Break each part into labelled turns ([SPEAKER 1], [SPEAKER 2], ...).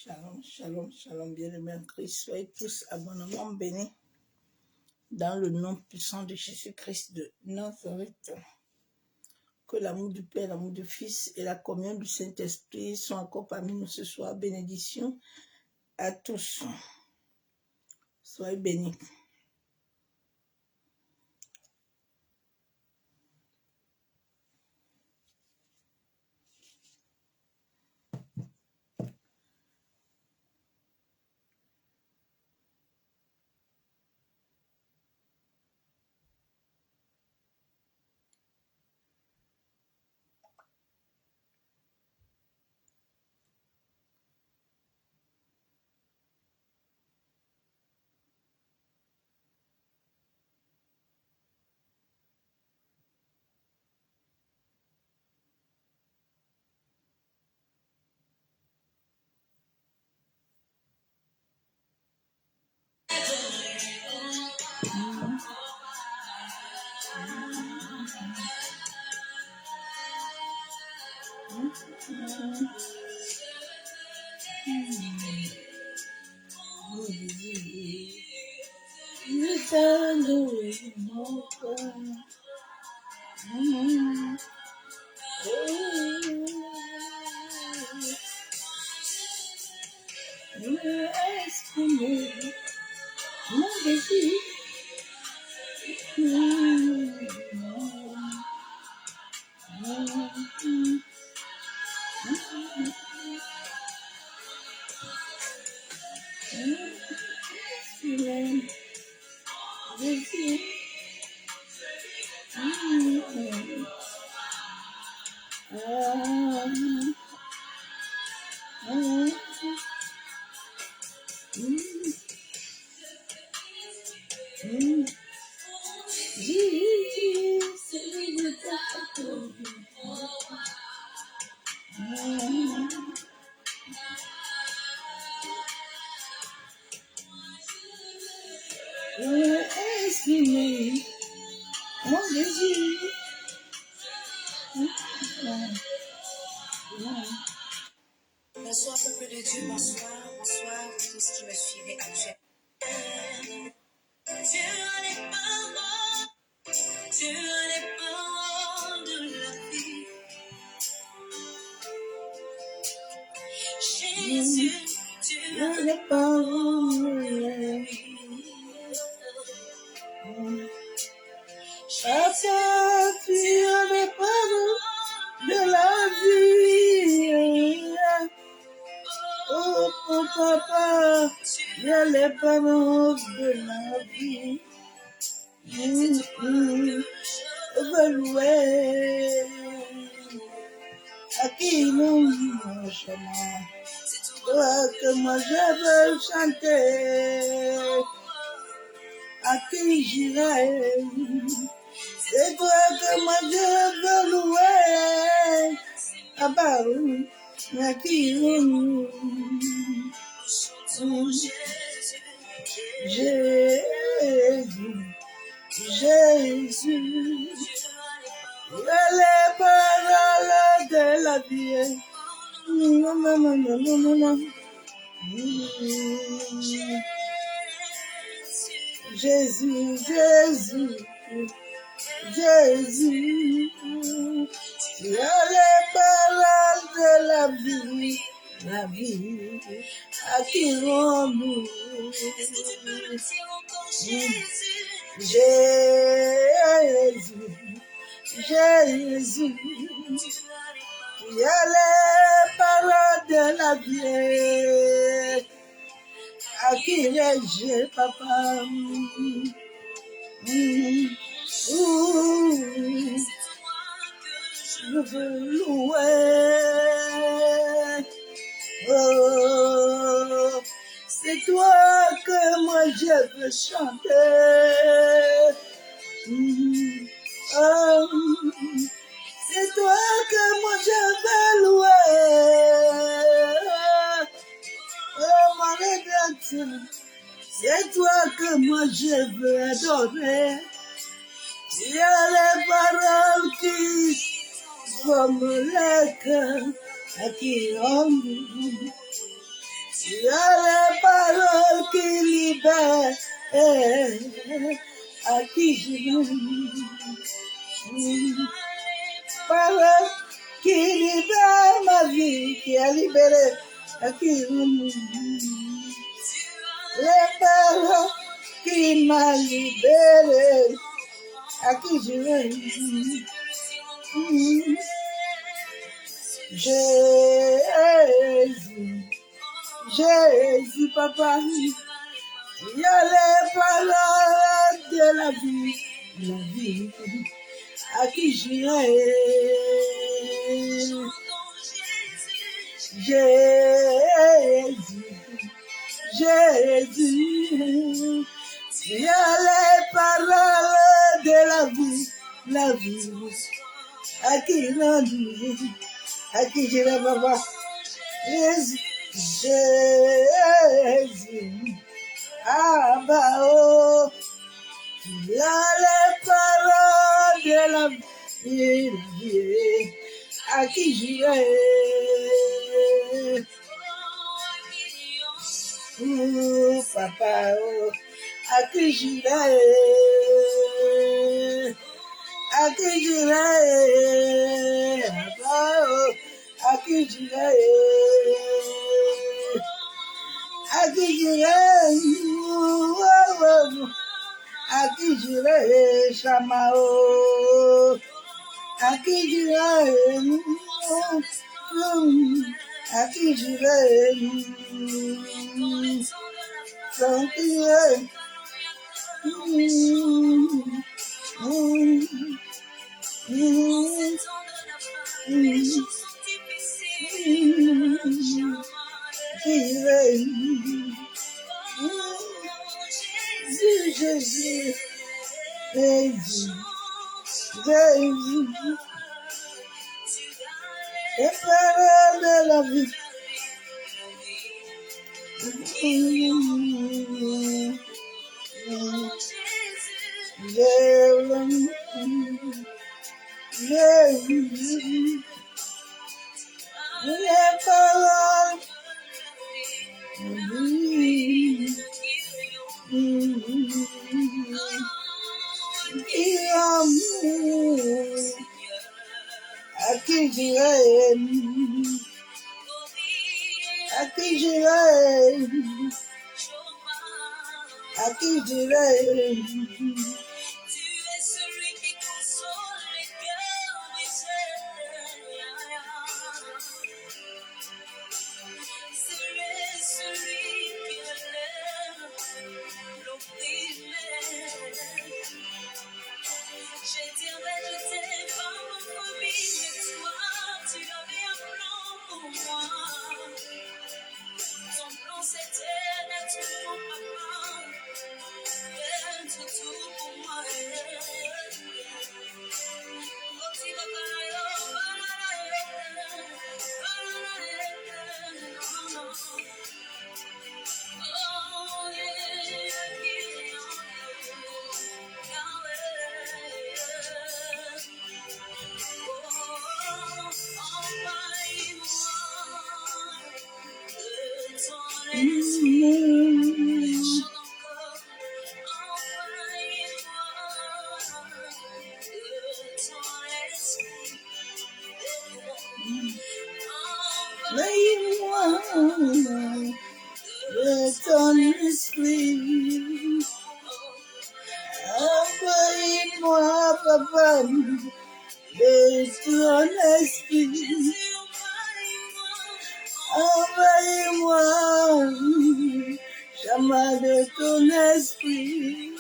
[SPEAKER 1] Shalom, shalom, shalom, bien-aimés en Christ. Soyez tous abondamment bénis dans le nom puissant de Jésus-Christ de Nazareth. Que l'amour du Père, l'amour du Fils et la communion du Saint-Esprit soient encore parmi nous ce soir. Bénédiction à tous. Soyez bénis.
[SPEAKER 2] Bonsoir, peuple de Dieu, bonsoir, bonsoir, vous tous qui me suivez actuellement. Tu as les paroles de la vie. Jésus, tu as les paroles de la vie.
[SPEAKER 1] Papa, tu as les paroles de la vie. Oh, papa, tu as les paroles de la vie. On veut louer à qui nous chemin. Toi que moi je veux chanter, à qui j'irai. C'est toi que moi je veux louer. Ah bah oui, à qui nous. Jésus, Jésus, les paroles de la vie. Non, non, non, non, non, non, non. Jésus, Jésus, Jésus, tu as les paroles de la vie, à qui rends-nous? Jésus, Jésus, tu as les paroles de la vie, à qui vais-je, papa? Je veux louer. Oh, c'est toi que moi je veux chanter. Oh, c'est toi que moi je veux louer. Oh, mon rédacteur, c'est toi que moi je veux adorer. Il y a les paroles qui forment le cœur à qui on Il y a les paroles qui libèrent, à qui je paroles qui libèrent ma vie, qui a libéré, à qui les paroles qui m'a libéré, à qui je veux. Jésus, papa, il y a les paroles de la vie, à qui j'irai. Jésus, il y a les paroles de la vie, à qui j'irai, à qui j'irai, papa. Jésus, ah bah oh, il y a les paroles de la vie, à qui j'irai, papa oh, à qui j'irai, à qui j'irai, papa oh, à qui j'irai, à qui j'irai, à qui j'irai, Chamao, à qui j'irai, à qui j'irai, sans crier, Jésus, les paroles de la vie. Les paroles à qui j'irai, à qui j'irai, à qui j'irai. Envoie-moi de ton esprit. Envoie-moi, papa, de ton esprit. Envoie-moi, chama de ton esprit.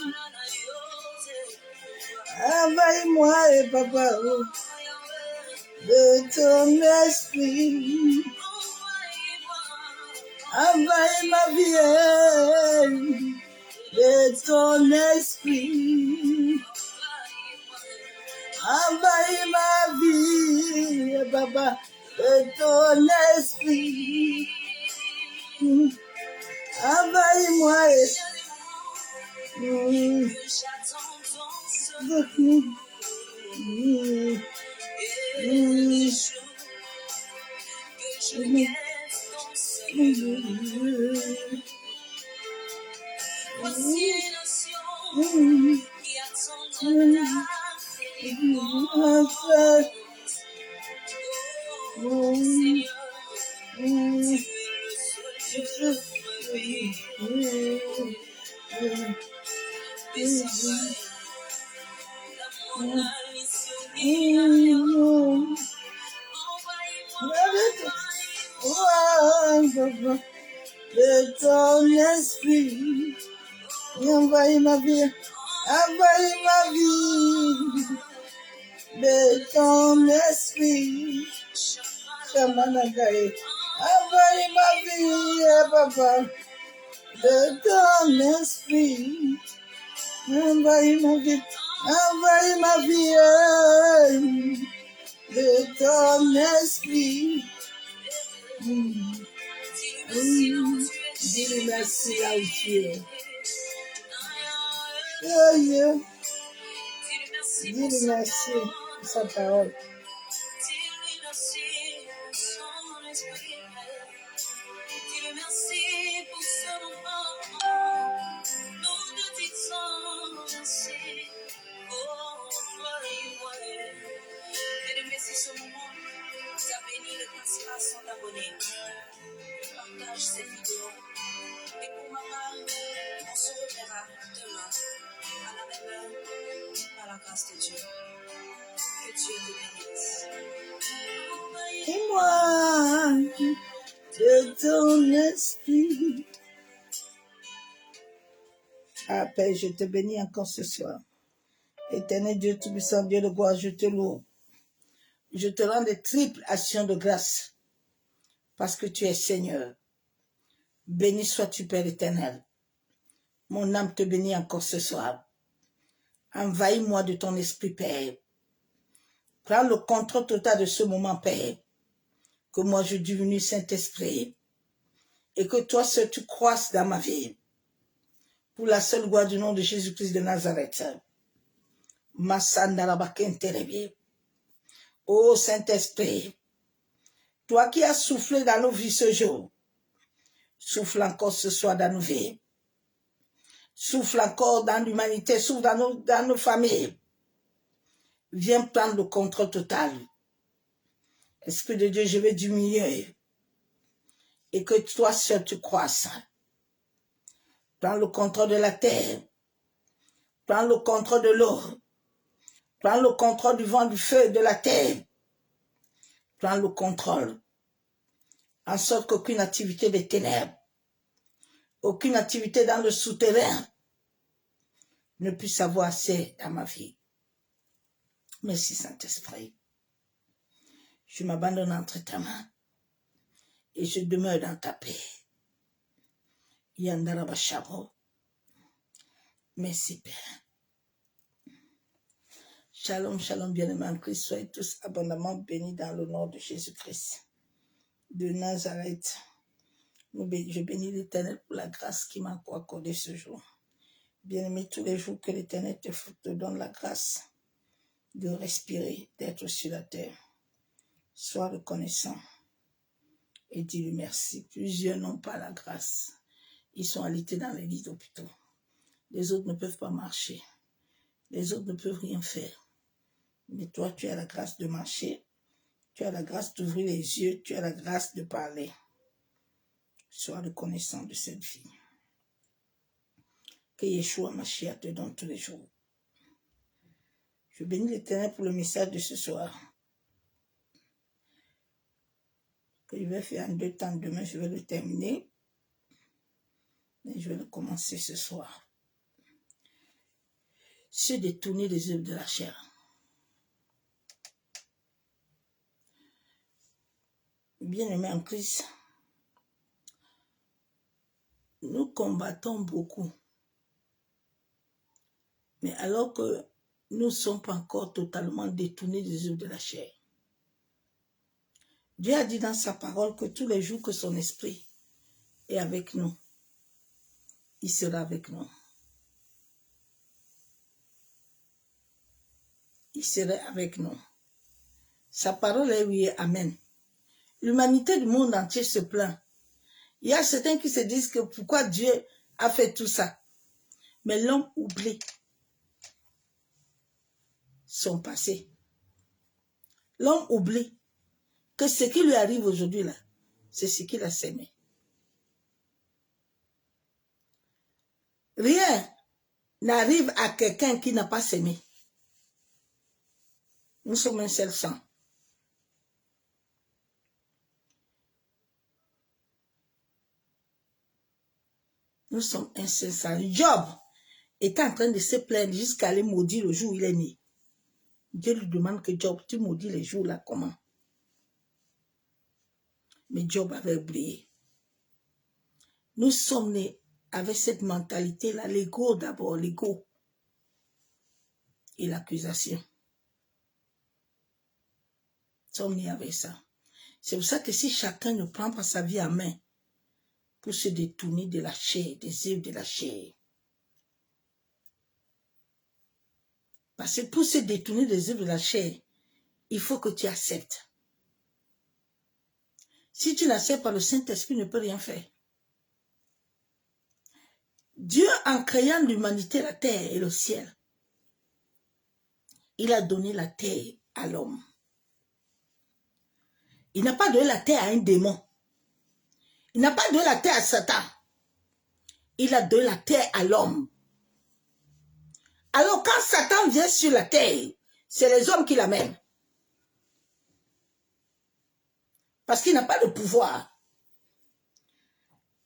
[SPEAKER 1] Envoie-moi, papa, de ton esprit. Envoie ma vie de ton esprit. Envoie ma vie, papa, de ton esprit. Envoie-moi.
[SPEAKER 2] Voici les nations qui attendent ta délivrance. Oh Seigneur, tu es le seul Dieu vrai. Besafai, la monalise union. Envahis-moi,
[SPEAKER 1] De ton esprit, envahis ma vie, envahis ma vie. De ton esprit, Shamanagaye, envahis ma vie, papa. De ton esprit, envahis ma vie, envahis ma vie. De ton esprit. Dis-lui merci là où tu es. Dis-lui merci pour sa parole.
[SPEAKER 2] dis-lui merci pour son esprit. Dis-lui merci pour son enfant. Nous te disons merci. Oh, ouais. Bien-aimé, merci ce moment. Tu as béni le principal son abonné. Partage cette vidéo. Et pour ma part, on se reverra demain à la même heure, par la grâce de Dieu. Que Dieu te bénisse.
[SPEAKER 1] Et moi, de ton esprit. Ah, Père, je te bénis encore ce soir. Éternel Dieu Tout-Puissant, Dieu de gloire, je te loue. Je te rends des triples actions de grâce parce que tu es Seigneur. Béni sois-tu, Père éternel. Mon âme te bénit encore ce soir. Envahis-moi de ton esprit, Père. Prends le contrôle total de ce moment, Père. Que moi je diminue, Saint-Esprit. Et que toi seul tu croisses dans ma vie. Pour la seule gloire du nom de Jésus-Christ de Nazareth. Ô Saint-Esprit, toi qui as soufflé dans nos vies ce jour, souffle encore ce soir dans nos vies. Souffle encore dans l'humanité, souffle dans nos familles. Viens prendre le contrôle total. Esprit de Dieu, je vais diminuer. Et que toi seul tu croisses. Prends le contrôle de la terre. Prends le contrôle de l'eau. Prends le contrôle du vent, du feu, de la terre. Prends le contrôle. En sorte qu'aucune activité des ténèbres, aucune activité dans le souterrain ne puisse avoir accès à ma vie. Merci Saint-Esprit. Je m'abandonne entre ta main et je demeure dans ta paix. Yandarabashabo. Merci Père. Shalom, shalom, bien-aimés en Christ. Soyez tous abondamment bénis dans le nom de Jésus-Christ de Nazareth. Je bénis l'Éternel pour la grâce qui m'a accordée ce jour. Bien-aimé, tous les jours que l'Éternel te donne la grâce de respirer, d'être sur la terre. Sois reconnaissant et dis-lui merci. Plusieurs n'ont pas la grâce. Ils sont alités dans les lits d'hôpitaux. Les autres ne peuvent pas marcher. Les autres ne peuvent rien faire. Mais toi, tu as la grâce de marcher. Tu as la grâce d'ouvrir les yeux. Tu as la grâce de parler. Sois reconnaissant de cette vie. Que Yeshua Mashiach te donne tous les jours. Je bénis l'Éternel pour le message de ce soir. Que je vais faire en 2 temps. Demain, je vais le terminer. Mais je vais le commencer ce soir. Se détourner des œuvres de la chair. Bien-aimés en Christ, nous combattons beaucoup. Mais alors que nous ne sommes pas encore totalement détournés des œuvres de la chair. Dieu a dit dans sa parole que tous les jours que son esprit est avec nous, il sera avec nous. Il serait avec nous. Sa parole est oui et amen. L'humanité du monde entier se plaint. Il y a certains qui se disent que pourquoi Dieu a fait tout ça. Mais l'homme oublie son passé. L'homme oublie que ce qui lui arrive aujourd'hui là, c'est ce qu'il a sémé. Rien n'arrive à quelqu'un qui n'a pas sémé. Nous sommes un seul sang. Nous sommes un seul sang. Job était en train de se plaindre jusqu'à aller maudire le jour où il est né. Dieu lui demande que Job, tu maudis les jours là comment? Mais Job avait oublié. Nous sommes nés avec cette mentalité-là, l'ego d'abord, l'ego et l'accusation. Nous sommes nés avec ça. C'est pour ça que si chacun ne prend pas sa vie en main pour se détourner de la chair, des œuvres de la chair. Parce que pour se détourner des œuvres de la chair, il faut que tu acceptes. Si tu n'acceptes pas, le Saint-Esprit ne peut rien faire. Dieu, en créant l'humanité, la terre et le ciel, il a donné la terre à l'homme. Il n'a pas donné la terre à un démon. Il n'a pas donné la terre à Satan. Il a donné la terre à l'homme. Alors quand Satan vient sur la terre, c'est les hommes qui l'amènent. Parce qu'il n'a pas de pouvoir.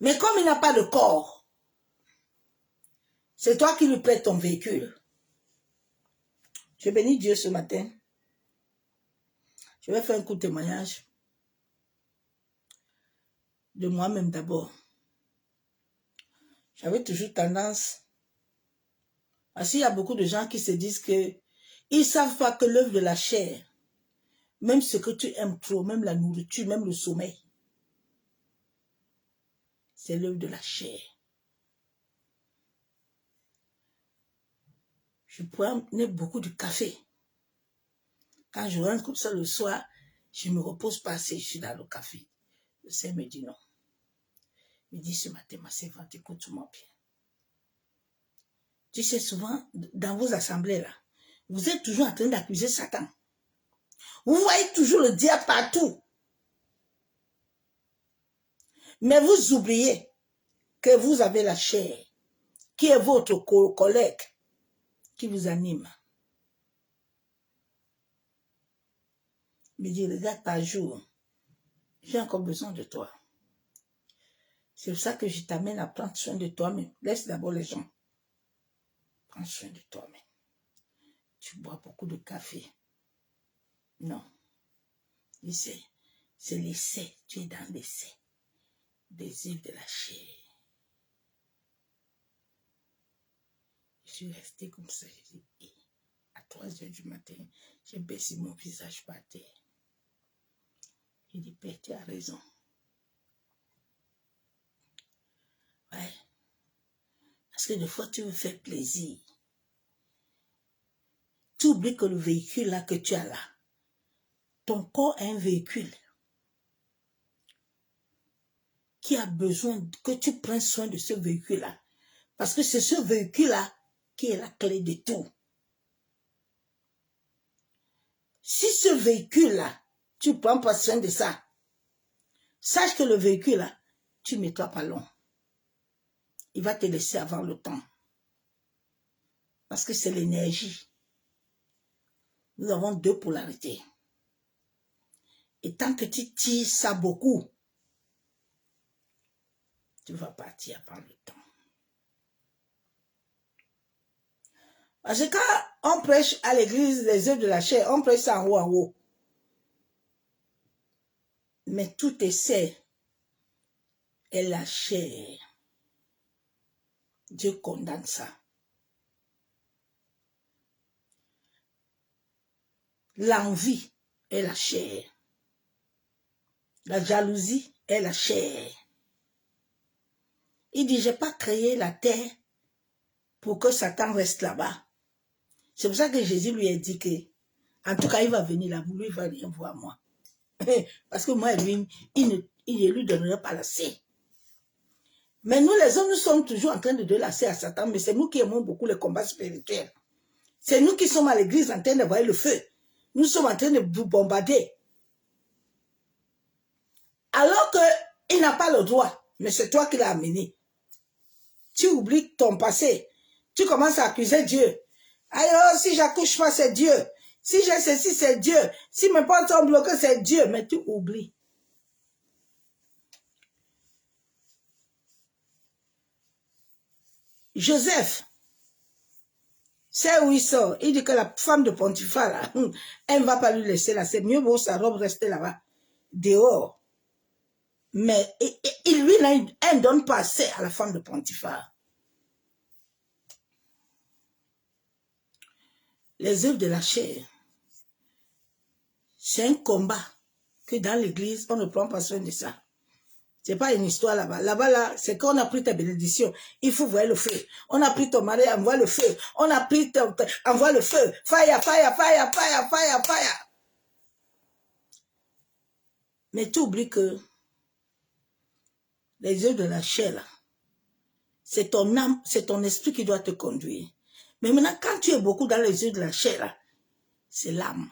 [SPEAKER 1] Mais comme il n'a pas de corps, c'est toi qui lui prêtes ton véhicule. Je bénis Dieu ce matin. Je vais faire un coup de témoignage de moi-même d'abord. J'avais toujours tendance, parce qu'il y a beaucoup de gens qui se disent que ils ne savent pas que l'œuvre de la chair, même ce que tu aimes trop, même la nourriture, même le sommeil, c'est l'œuvre de la chair. Je prenais beaucoup de café. Quand je rentre comme ça le soir, je ne me repose pas assez, je suis dans le café. Le Seigneur me dit non. Il me dit ce matin, ma servante, écoute-moi bien. Tu sais, souvent, dans vos assemblées là, vous êtes toujours en train d'accuser Satan. Vous voyez toujours le diable partout. Mais vous oubliez que vous avez la chair, qui est votre collègue, qui vous anime. Il me dit, regarde par jour, j'ai encore besoin de toi. C'est pour ça que je t'amène à prendre soin de toi-même. Laisse d'abord les gens. Prends soin de toi-même. Tu bois beaucoup de café. Non. C'est l'essai. Tu es dans l'essai. Des œuvres de la chair. Je suis restée comme ça. J'ai dit, à 3 heures du matin, j'ai baissé mon visage par terre. J'ai dit, Père, tu as raison. Ouais. Parce que des fois, tu veux faire plaisir. Tu oublies que le véhicule là que tu as là, ton corps est un véhicule qui a besoin que tu prennes soin de ce véhicule là. Parce que c'est ce véhicule là qui est la clé de tout. Si ce véhicule là, tu ne prends pas soin de ça, sache que le véhicule là, tu ne mettras pas long. Il va te laisser avant le temps. Parce que c'est l'énergie. Nous avons 2 polarités. Et tant que tu tires ça beaucoup, tu vas partir avant le temps. Parce que quand on prêche à l'église les œuvres de la chair, on prêche ça en haut en haut. Mais tout essai est la chair. Dieu condamne ça. L'envie est la chair. La jalousie est la chair. Il dit, je n'ai pas créé la terre pour que Satan reste là-bas. C'est pour ça que Jésus lui a dit que, en tout cas, il va venir là, lui, il va rien voir moi. Parce que moi, lui, il ne lui donnerait pas la paix. Mais nous, les hommes, nous sommes toujours en train de délasser à Satan, mais c'est nous qui aimons beaucoup les combats spirituels. C'est nous qui sommes à l'église en train de voir le feu. Nous sommes en train de vous bombarder. Alors qu'il n'a pas le droit, mais c'est toi qui l'as amené. Tu oublies ton passé. Tu commences à accuser Dieu. Aïe, oh, si j'accouche pas, c'est Dieu. Si j'ai ceci, c'est Dieu. Si mes portes sont bloquées, c'est Dieu. Mais tu oublies. Joseph, c'est où il sort. Il dit que la femme de Potiphar, là, elle ne va pas lui laisser là. C'est mieux pour sa robe rester là-bas, dehors. Mais lui, elle ne donne pas assez à la femme de Potiphar. Les œuvres de la chair, c'est un combat que dans l'église, on ne prend pas soin de ça. Ce n'est pas une histoire là-bas. Là-bas, là, c'est qu'on a pris ta bénédiction. Il faut voir le feu. On a pris ton mari, envoie le feu. On a pris ton... envoie le feu. Fire, fire, fire, fire, fire, fire. Mais tu oublies que les œuvres de la chair, c'est ton âme, c'est ton esprit qui doit te conduire. Mais maintenant, quand tu es beaucoup dans les œuvres de la chair, c'est l'âme.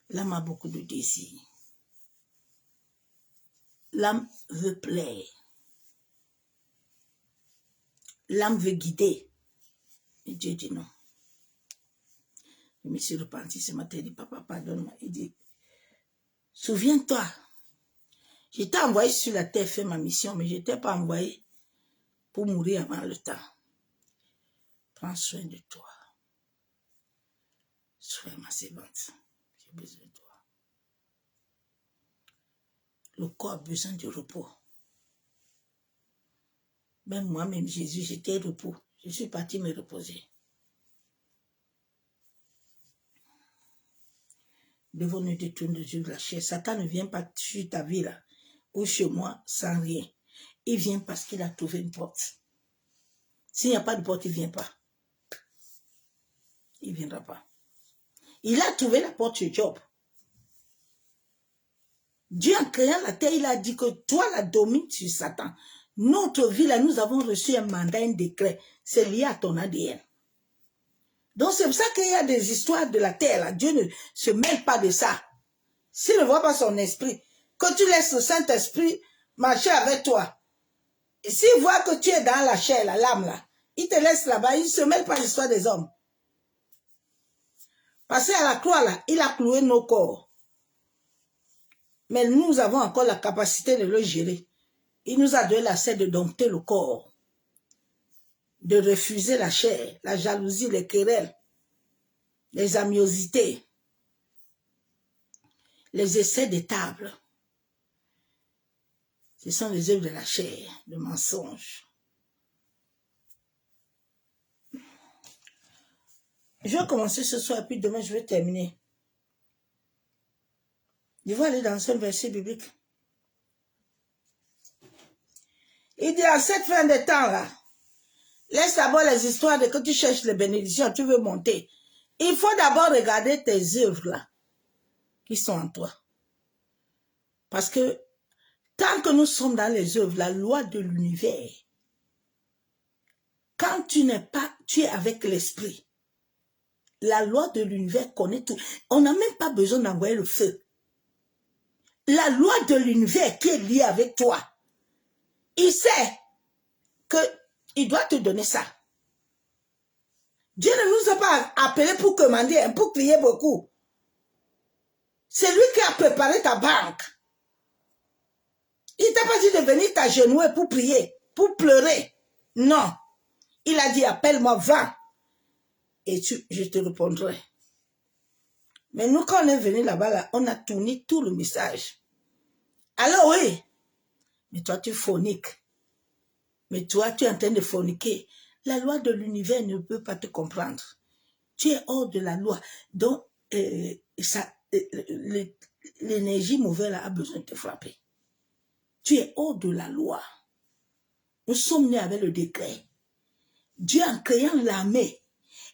[SPEAKER 1] L'âme a beaucoup de désirs. L'âme veut plaire. L'âme veut guider. Et Dieu dit non. Je me suis repenti ce matin, il dit, papa, pardonne-moi. Il dit, souviens-toi, je t'ai envoyé sur la terre faire ma mission, mais je ne t'ai pas envoyé pour mourir avant le temps. Prends soin de toi. Sois ma servante. J'ai besoin de toi. Le corps a besoin de repos. Même moi-même, Jésus, j'étais repos. Je suis parti me reposer. Devons nous détourner de la chair. Satan ne vient pas sur ta vie là, ou chez moi, sans rien. Il vient parce qu'il a trouvé une porte. S'il n'y a pas de porte, il ne vient pas. Il ne viendra pas. Il a trouvé la porte chez Job. Dieu, en créant la terre, il a dit que toi, la domines sur Satan. Notre vie, là, nous avons reçu un mandat, un décret. C'est lié à ton ADN. Donc, c'est pour ça qu'il y a des histoires de la terre, là. Dieu ne se mêle pas de ça. S'il ne voit pas son esprit, que tu laisses le Saint-Esprit marcher avec toi. Et s'il voit que tu es dans la chair, l'âme, là, il te laisse là-bas, il ne se mêle pas de l'histoire des hommes. Parce qu'à la croix, là, il a cloué nos corps. Mais nous avons encore la capacité de le gérer. Il nous a donné la cesse de dompter le corps, de refuser la chair, la jalousie, les querelles, les amiosités, les essais des tables. Ce sont les œuvres de la chair, le mensonge. Je vais commencer ce soir, puis demain je vais terminer. Je vais aller dans un seul verset biblique. Il dit, à cette fin de temps-là, laisse d'abord les histoires de que tu cherches les bénédictions, tu veux monter. Il faut d'abord regarder tes œuvres-là, qui sont en toi. Parce que, tant que nous sommes dans les œuvres, la loi de l'univers, quand tu n'es pas, tu es avec l'esprit. La loi de l'univers connaît tout. On n'a même pas besoin d'envoyer le feu. La loi de l'univers qui est liée avec toi, il sait qu'il doit te donner ça. Dieu ne nous a pas appelés pour commander, pour crier beaucoup. C'est lui qui a préparé ta banque. Il ne t'a pas dit de venir t'agenouiller pour prier, pour pleurer. Non. Il a dit, appelle-moi, va. Et je te répondrai. Mais nous, quand on est venu là-bas, là, on a tourné tout le message. Alors oui, mais toi, tu forniques. Mais toi, tu es en train de forniquer. La loi de l'univers ne peut pas te comprendre. Tu es hors de la loi. Donc, l'énergie mauvaise là, a besoin de te frapper. Tu es hors de la loi. Nous sommes nés avec le décret. Dieu, en créant l'armée,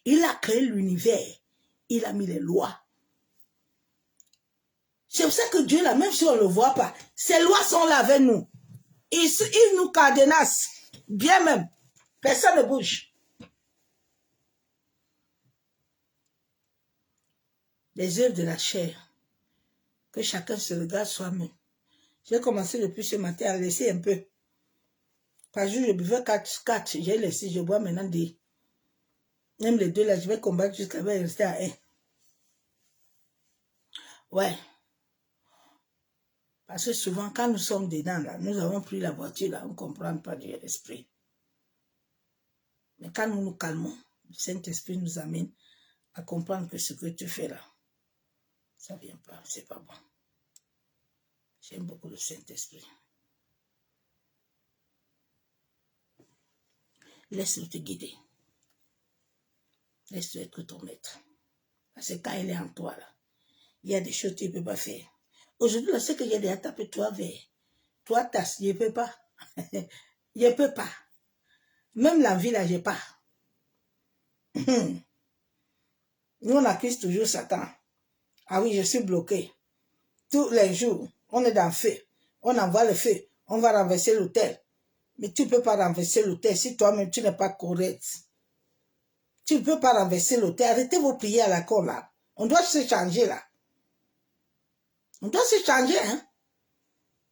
[SPEAKER 1] il a créé l'univers. Il a mis les lois. C'est pour ça que Dieu, là, même si on ne le voit pas, ces lois sont là avec nous. Il nous cadenasse. Bien même. Personne ne bouge. Les œuvres de la chair. Que chacun se regarde soi-même. J'ai commencé depuis ce matin à laisser un peu. Par jour, je buvais 4. J'ai laissé, je bois maintenant des. Même les 2 là, je vais combattre jusqu'à rester à 1. Ouais. Parce que souvent, quand nous sommes dedans, là, nous avons pris la voiture, là, on ne comprend pas Dieu l'esprit. Mais quand nous nous calmons, le Saint-Esprit nous amène à comprendre que ce que tu fais là, ça ne vient pas, c'est pas bon. J'aime beaucoup le Saint-Esprit. Laisse-le te guider. Laisse-le être ton maître. Parce que quand il est en toi, là, il y a des choses que tu ne peux pas faire. Aujourd'hui, là, ce que j'ai déjà tapé, toi, vers, toi, tasse, je ne peux pas. Je ne peux pas. Même la vie, là, je n'ai pas. Nous, on accuse toujours Satan. Ah oui, je suis bloqué. Tous les jours, on est dans le feu. On envoie le feu. On va renverser l'autel. Mais tu ne peux pas renverser l'autel si toi-même, tu n'es pas correct. Tu ne peux pas renverser l'autel. Arrêtez vos prières à la con, là. On doit se changer, là. On doit se changer, hein.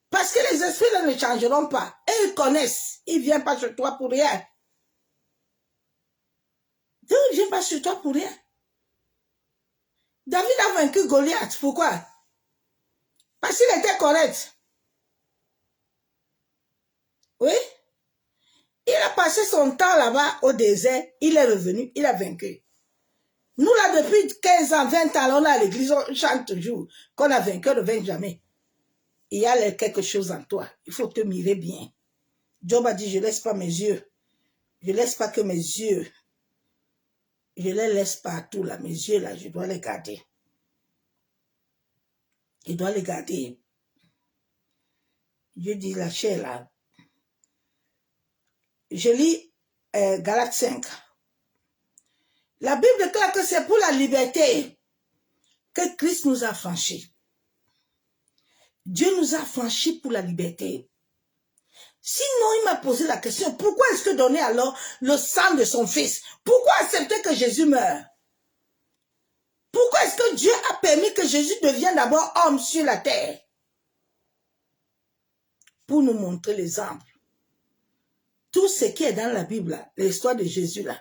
[SPEAKER 1] Parce que les esprits là ne changeront pas. Et ils connaissent. Ils ne viennent pas sur toi pour rien. Ils ne viennent pas sur toi pour rien. David a vaincu Goliath. Pourquoi? Parce qu'il était correct. Oui. Il a passé son temps là-bas au désert. Il est revenu. Il a vaincu. Nous là, depuis 15 ans, 20 ans, on est à l'église, on chante toujours qu'on a vaincu, on ne vainc jamais. Il y a quelque chose en toi. Il faut te mirer bien. Job a dit, je ne laisse pas mes yeux. Je ne laisse pas que mes yeux. Je les laisse partout là. Mes yeux là, je dois les garder. Je dois les garder. Dieu dit la chair là. Je lis Galates 5. La Bible déclare que c'est pour la liberté que Christ nous a franchis. Dieu nous a franchis pour la liberté. Sinon, il m'a posé la question, pourquoi est-ce que donner alors le sang de son fils? Pourquoi accepter que Jésus meure? Pourquoi est-ce que Dieu a permis que Jésus devienne d'abord homme sur la terre? Pour nous montrer l'exemple. Tout ce qui est dans la Bible, l'histoire de Jésus, là,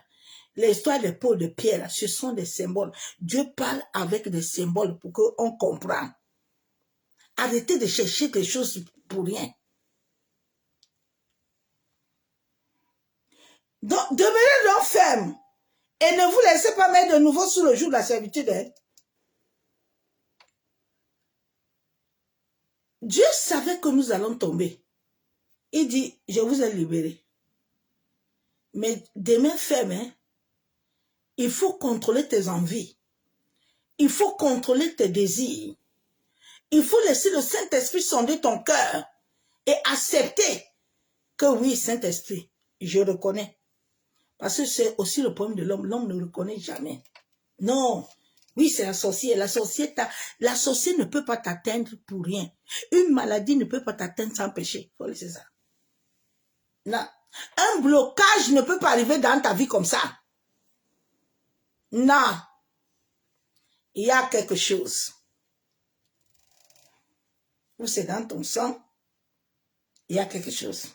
[SPEAKER 1] l'histoire des pots de pierre, là, ce sont des symboles. Dieu parle avec des symboles pour qu'on comprenne. Arrêtez de chercher des choses pour rien. Donc, devenez donc ferme et ne vous laissez pas mettre de nouveau sous le joug de la servitude. Hein? Dieu savait que nous allons tomber. Il dit, je vous ai libérés. Mais des mains fermes, hein? Il faut contrôler tes envies. Il faut contrôler tes désirs. Il faut laisser le Saint-Esprit sonder ton cœur et accepter que oui, Saint-Esprit, je reconnais. Parce que c'est aussi le problème de l'homme. L'homme ne le reconnaît jamais. Non. Oui, c'est la sorcière. La sorcière ne peut pas t'atteindre pour rien. Une maladie ne peut pas t'atteindre sans péché. Il faut laisser ça. Non. Un blocage ne peut pas arriver dans ta vie comme ça. Non. Il y a quelque chose. Ou c'est dans ton sang. Il y a quelque chose.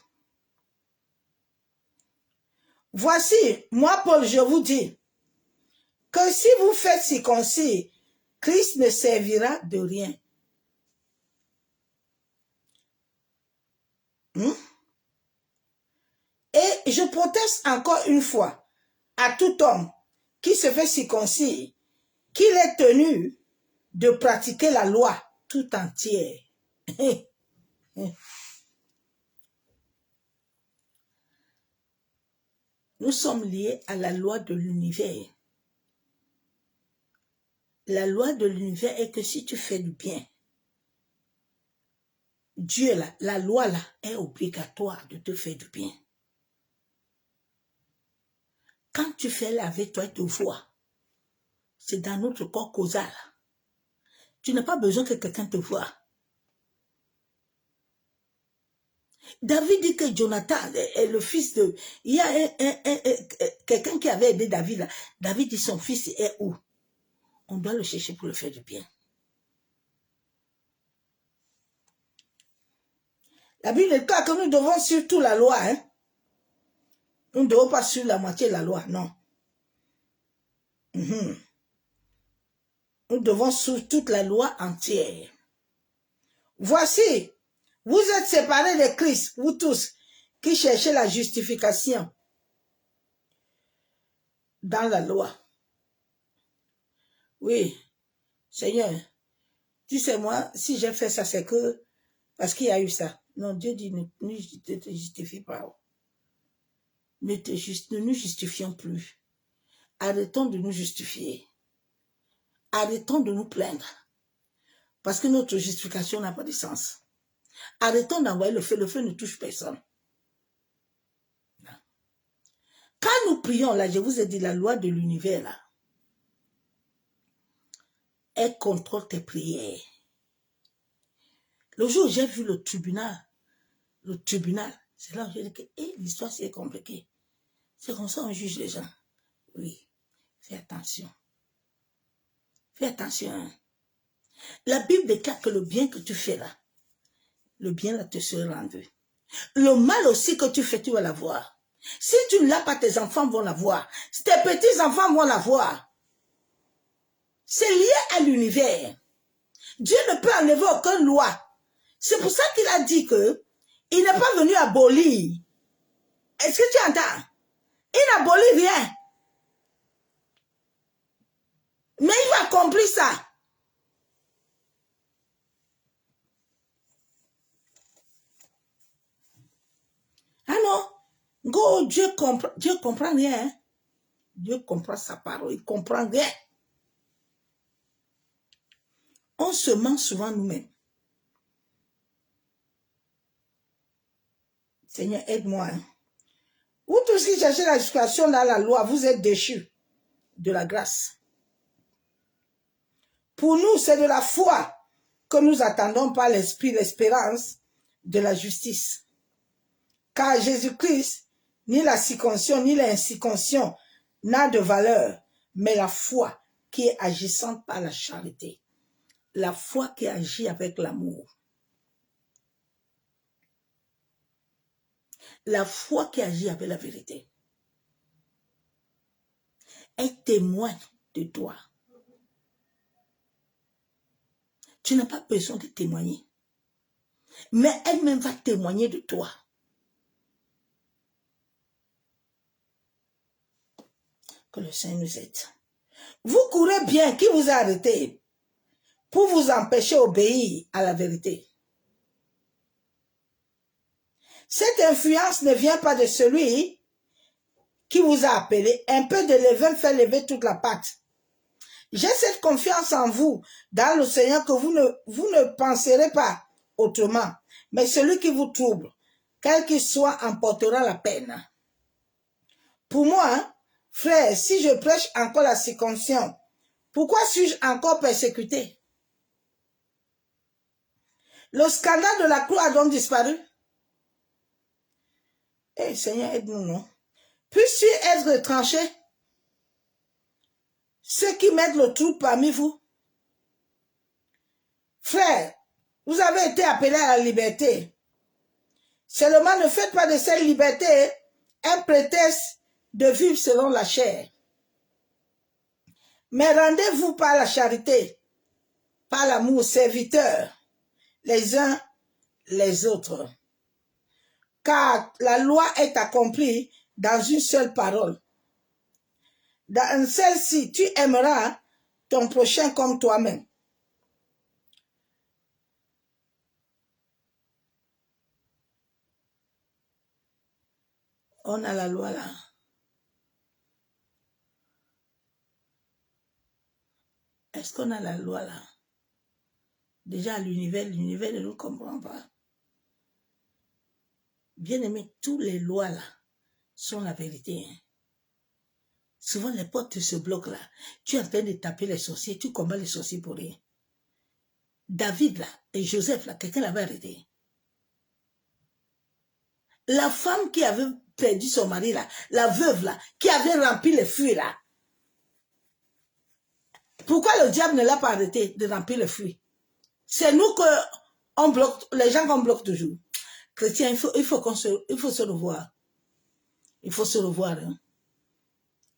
[SPEAKER 1] Voici, moi Paul, je vous dis que si vous faites circoncis, Christ ne servira de rien. Et je proteste encore une fois à tout homme qui se fait circoncis, qu'il est tenu de pratiquer la loi tout entière. Nous sommes liés à la loi de l'univers. La loi de l'univers est que si tu fais du bien, Dieu là, la loi là est obligatoire de te faire du bien. Quand tu fais avec toi, tu vois. C'est dans notre corps causal. Tu n'as pas besoin que quelqu'un te voie. David dit que Jonathan est le fils de... Il y a quelqu'un qui avait aidé David là. David dit son fils est où? On doit le chercher pour le faire du bien. La Bible est claire que nous devons suivre toute la loi. Hein? Nous ne devons pas suivre la moitié de la loi, non. Nous devons suivre toute la loi entière. Voici, vous êtes séparés de Christ, vous tous, qui cherchez la justification dans la loi. Oui, Seigneur, tu sais moi, si j'ai fait ça, c'est que parce qu'il y a eu ça. Non, Dieu dit, ne te justifie pas. Ne nous justifions plus. Arrêtons de nous justifier. Arrêtons de nous plaindre. Parce que notre justification n'a pas de sens. Arrêtons d'envoyer le feu ne touche personne. Non. Quand nous prions, là, je vous ai dit, la loi de l'univers, là, elle contrôle tes prières. Le jour où j'ai vu le tribunal, c'est là où j'ai dit que l'histoire c'est compliquée. C'est comme ça qu'on juge les gens. Oui, fais attention. Fais attention. La Bible déclare que le bien que tu fais là, le bien là te sera rendu. Le mal aussi que tu fais, tu vas l'avoir. Si tu ne l'as pas, tes enfants vont l'avoir. Tes petits-enfants vont l'avoir. C'est lié à l'univers. Dieu ne peut enlever aucune loi. C'est pour ça qu'il a dit que il n'est pas venu abolir. Est-ce que tu entends? Il n'abolit rien. Mais il va accomplir ça. Ah non, go, Dieu comprend rien. Hein? Dieu comprend sa parole, il comprend rien. On se ment souvent nous-mêmes. Seigneur, aide-moi. Hein? Vous tous qui cherchez la justification dans la loi, vous êtes déchus de la grâce. Pour nous, c'est de la foi que nous attendons par l'esprit, l'espérance de la justice. Car Jésus-Christ, ni la circoncision, ni l'incirconcision n'a de valeur, mais la foi qui est agissante par la charité. La foi qui agit avec l'amour. La foi qui agit avec la vérité. Elle témoigne de toi. Tu n'as pas besoin de témoigner. Mais elle-même va témoigner de toi. Que le Seigneur nous aide. Vous courez bien, qui vous a arrêté pour vous empêcher d'obéir à la vérité. Cette influence ne vient pas de celui qui vous a appelé. Un peu de levain fait lever toute la pâte. J'ai cette confiance en vous, dans le Seigneur, que vous ne penserez pas autrement. Mais celui qui vous trouble, quel qu'il soit, en portera la peine. Pour moi, frère, si je prêche encore la circoncision, pourquoi suis-je encore persécuté? Le scandale de la croix a donc disparu. Eh, Seigneur, aide-nous, non? Puisse-tu être retranché? Ceux qui mettent le trou parmi vous. Frère, vous avez été appelés à la liberté. Seulement, ne faites pas de cette liberté un prétexte de vivre selon la chair. Mais rendez-vous par la charité, par l'amour, serviteurs, les uns les autres. Car la loi est accomplie dans une seule parole. Dans celle-ci, tu aimeras ton prochain comme toi-même. On a la loi là. Est-ce qu'on a la loi là? Déjà, l'univers ne nous comprend pas. Bien aimé, toutes les lois là sont la vérité. Hein? Souvent, les portes se bloquent là. Tu es en train de taper les sorciers, tu combats les sorciers pour rien. David là et Joseph là, quelqu'un l'avait arrêté. La femme qui avait perdu son mari là, la veuve là, qui avait rempli les fruits là. Pourquoi le diable ne l'a pas arrêté de remplir les fruits? C'est nous que on bloque, les gens qu'on bloque toujours. Chrétien, il faut se revoir. Il faut se revoir. Hein.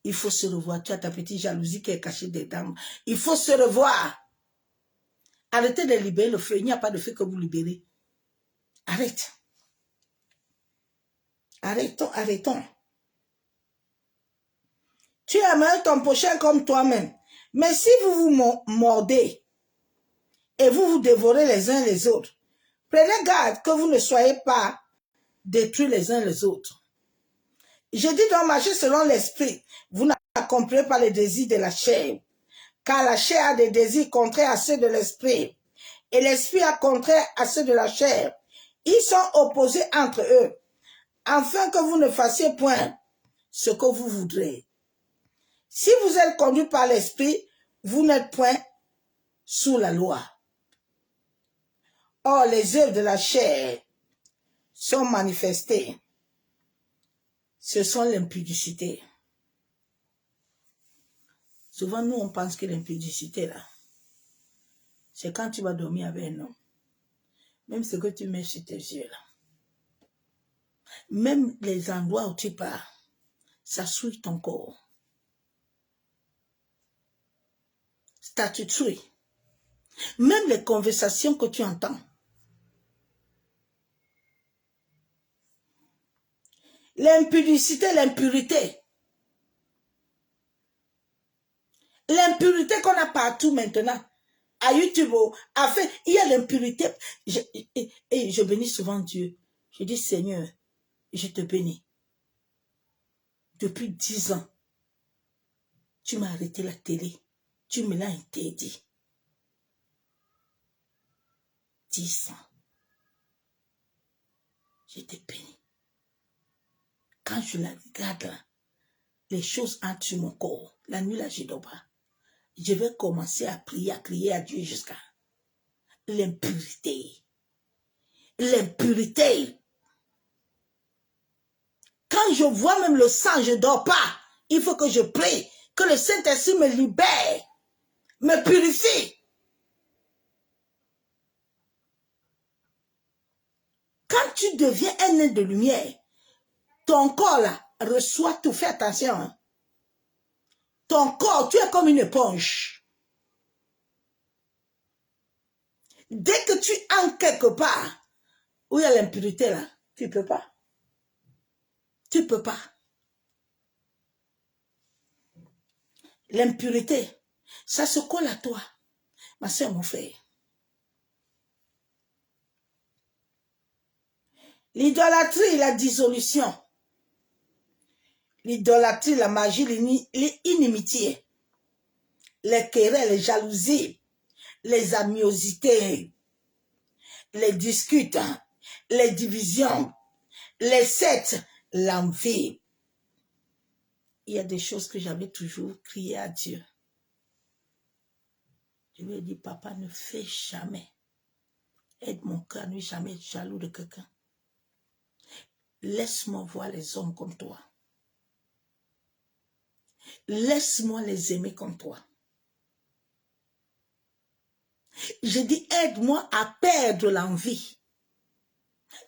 [SPEAKER 1] Il faut se revoir. Tu as ta petite jalousie qui est cachée dedans. Il faut se revoir. Arrêtez de libérer le feu. Il n'y a pas de feu que vous libérez. Arrête. Arrêtons. Tu aimerais ton prochain comme toi-même. Mais si vous vous mordez et vous vous dévorez les uns les autres, prenez garde que vous ne soyez pas détruits les uns les autres. Je dis donc marcher selon l'esprit. Vous n'accomplirez pas les désirs de la chair. Car la chair a des désirs contraires à ceux de l'esprit. Et l'esprit a contraire à ceux de la chair. Ils sont opposés entre eux. Afin que vous ne fassiez point ce que vous voudrez. Si vous êtes conduit par l'esprit, vous n'êtes point sous la loi. Or, les œuvres de la chair sont manifestées. Ce sont l'impudicité. Souvent, nous, on pense que l'impudicité, là, c'est quand tu vas dormir avec un homme. Même ce que tu mets sur tes yeux, là. Même les endroits où tu pars, ça souille ton corps. Ça te tue. Même les conversations que tu entends. L'impudicité, l'impureté. L'impureté qu'on a partout maintenant. À YouTube, il y a l'impureté. Et je bénis souvent Dieu. Je dis, Seigneur, je te bénis. Depuis 10 ans, tu m'as arrêté la télé. Tu me l'as interdit. 10 ans. Je te bénis. Quand je la regarde là, les choses entrent sur mon corps. La nuit là, je ne dors pas. Je vais commencer à prier, à crier à Dieu jusqu'à l'impureté. L'impureté. Quand je vois même le sang, je ne dors pas. Il faut que je prie, que le Saint-Esprit me libère, me purifie. Quand tu deviens un être de lumière, ton corps là reçoit tout. Fais attention. Hein. Ton corps, tu es comme une éponge. Dès que tu entres quelque part où il y a l'impureté là, tu ne peux pas. Tu ne peux pas. L'impureté, ça se colle à toi. Ma soeur, mon frère. L'idolâtrie, la dissolution. L'idolâtrie, la magie, l'inimitié. Les querelles, les jalousies, les animosités, les disputes, les divisions, les sectes, l'envie. Il y a des choses que j'avais toujours crié à Dieu. Je lui ai dit, papa, ne fais jamais. Aide mon cœur à ne jamais être jaloux de quelqu'un. Laisse-moi voir les hommes comme toi. Laisse-moi les aimer comme toi. Je dis, aide-moi à perdre l'envie,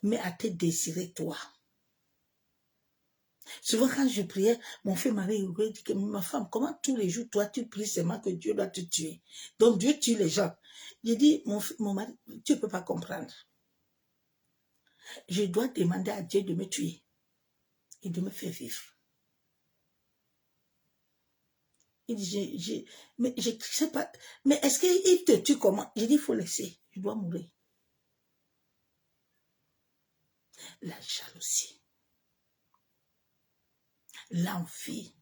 [SPEAKER 1] mais à te désirer toi. Souvent, quand je priais, mon frère Marie dit que ma femme, comment tous les jours, toi, tu pries seulement que Dieu doit te tuer. Donc, Dieu tue les gens. J'ai dit, mon mari, tu ne peux pas comprendre. Je dois demander à Dieu de me tuer et de me faire vivre. Il dit, mais je ne sais pas, mais est-ce qu'il te tue comment? J'ai dit, il faut laisser, je dois mourir. La jalousie, l'envie,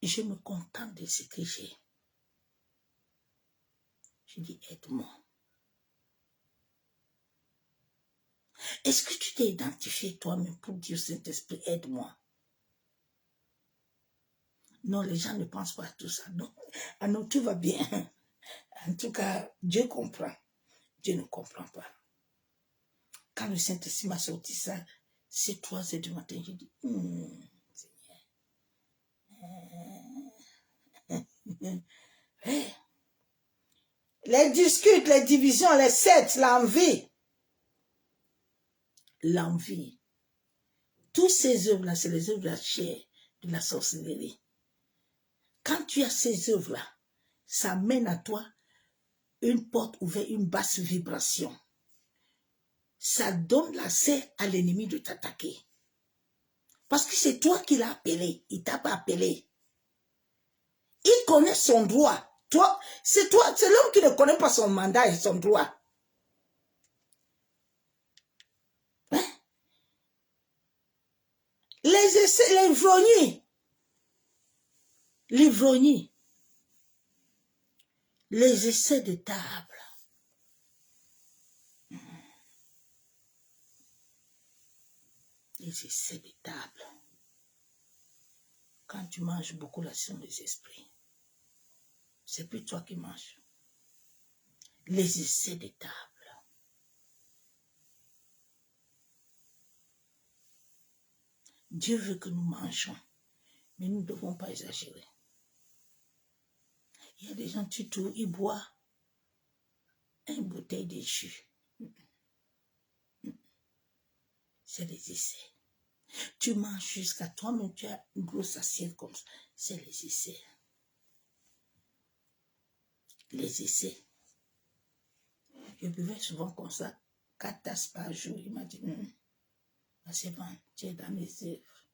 [SPEAKER 1] je me contente de ce que j'ai. Je dis, aide-moi. Est-ce que tu t'es identifié toi-même pour dire, Saint-Esprit, aide-moi? Non, les gens ne pensent pas à tout ça. Non, ah non, tout va bien. En tout cas, Dieu comprend. Dieu ne comprend pas. Quand le Saint-Esprit m'a sorti ça, C'est 3 heures du matin, j'ai dit, Seigneur. Les disputes, les divisions, les sectes, l'envie. L'envie. Toutes ces œuvres-là, c'est les œuvres de la chair, de la sorcellerie. Quand tu as ces œuvres-là, ça mène à toi une porte ouverte, une basse vibration. Ça donne l'accès à l'ennemi de t'attaquer. Parce que c'est toi qui l'as appelé. Il t'a pas appelé. Il connaît son droit. C'est l'homme qui ne connaît pas son mandat et son droit. Hein? L'ivrognie, les essais de table. Les essais de table. Quand tu manges beaucoup l'action des esprits, c'est plus toi qui manges. Les essais de table. Dieu veut que nous mangeons, mais nous ne devons pas exagérer. Il y a des gens, ils boivent une bouteille de jus. C'est des essais. Tu manges jusqu'à toi-même, tu as une grosse assiette comme ça. C'est les essais. Les essais. Je buvais souvent comme ça, 4 tasses par jour. Il m'a dit, c'est bon, tu es dans les œuvres.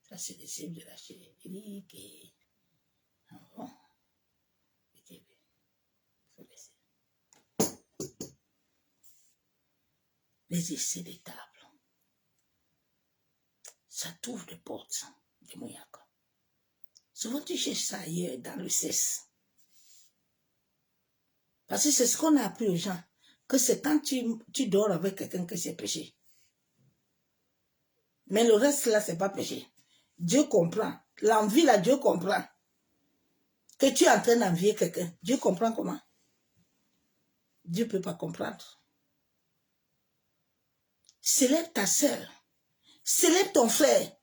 [SPEAKER 1] Ça, c'est les œuvres de la chair. Il dit que, ah bon, il faut laisser. Les essais des tables. Ça t'ouvre des portes, des moyens. Souvent, tu cherches ça ailleurs, dans le cesse. Parce que c'est ce qu'on a appris aux gens, que c'est quand tu dors avec quelqu'un que c'est péché. Mais le reste, là, c'est pas péché. Dieu comprend. L'envie, là, Dieu comprend. Que tu es en train d'envier quelqu'un, Dieu comprend comment? Dieu ne peut pas comprendre. Célèbre ta sœur. Célèbre ton frère.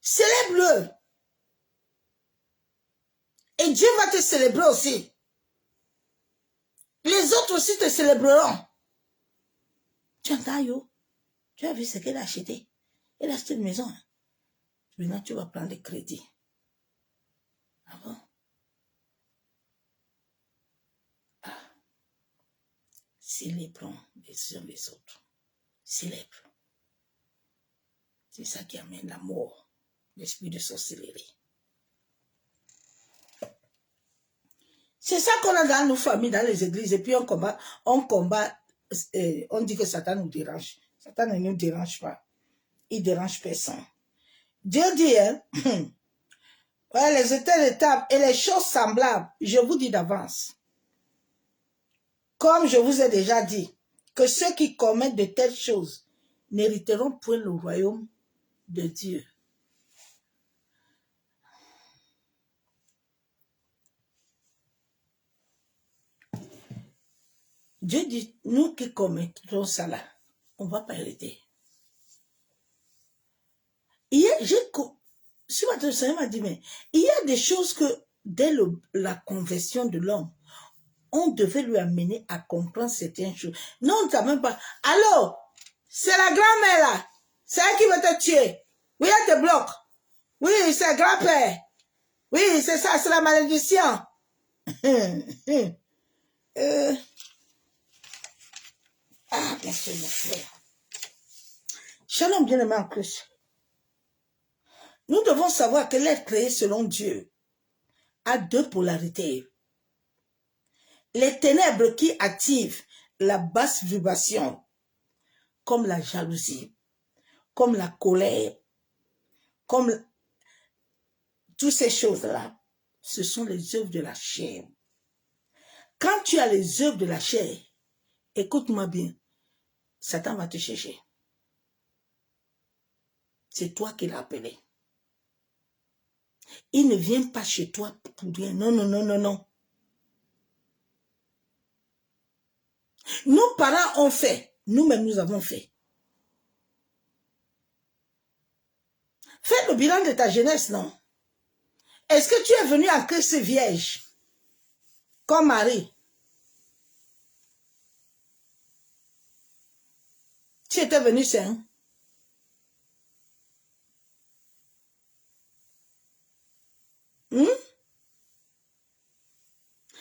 [SPEAKER 1] Célèbre-le. Et Dieu va te célébrer aussi. Les autres aussi te célébreront. Tu entends, yo? Tu as vu ce qu'elle a acheté? Elle a acheté une maison. Maintenant, tu vas prendre le crédit. Ah bon? Ah. Célébrons les uns les autres. Célèbre. C'est ça qui amène la mort, l'esprit de sorcellerie. C'est ça qu'on a dans nos familles, dans les églises, et puis on combat, on dit que Satan nous dérange. Satan ne nous dérange pas. Il dérange personne. Dieu dit, hein, ouais, les états de table et les choses semblables, je vous dis d'avance. Comme je vous ai déjà dit, que ceux qui commettent de telles choses n'hériteront point le royaume de Dieu. Dieu dit, nous qui commettons ça là, on ne va pas hériter. Ce matin, le Seigneur m'a dit, mais il y a des choses que dès la conversion de l'homme, on devait lui amener à comprendre certaines choses. Non, on ne sait même pas. Alors, c'est la grand-mère là. C'est elle qui va te tuer. Oui, elle te bloque. Oui, c'est grand-père. Oui, c'est ça, c'est la malédiction. Ah, bien sûr, mon frère. Shalom, bien-aimé en Christ. Nous devons savoir que l'être créé selon Dieu a 2 polarités. Les ténèbres qui activent la basse vibration, comme la jalousie, comme la colère, comme toutes ces choses-là, ce sont les œuvres de la chair. Quand tu as les œuvres de la chair, écoute-moi bien, Satan va te chercher. C'est toi qui l'as appelé. Il ne vient pas chez toi pour rien. Non, non, non, non, non. Nos parents ont fait. Nous-mêmes, nous avons fait. Fais le bilan de ta jeunesse, non? Est-ce que tu es venu en Christ vierge, comme Marie? Tu étais venu saint?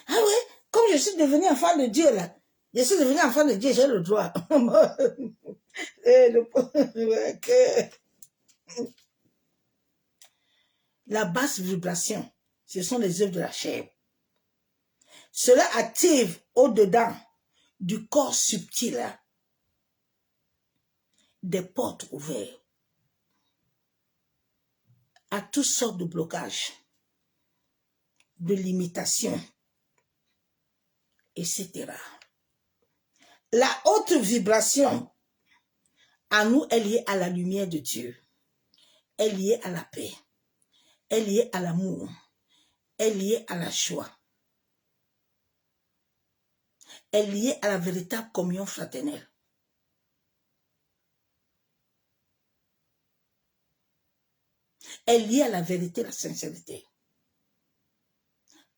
[SPEAKER 1] Ah ouais, comme je suis devenu enfant de Dieu, là. Je suis devenu enfant de Dieu, j'ai le droit. La basse vibration, ce sont les œuvres de la chair. Cela active au-dedans du corps subtil des portes ouvertes à toutes sortes de blocages, de limitations, etc. La haute vibration à nous est liée à la lumière de Dieu, est liée à la paix, est liée à l'amour, est liée à la joie, est liée à la véritable communion fraternelle. Est liée à la vérité, la sincérité.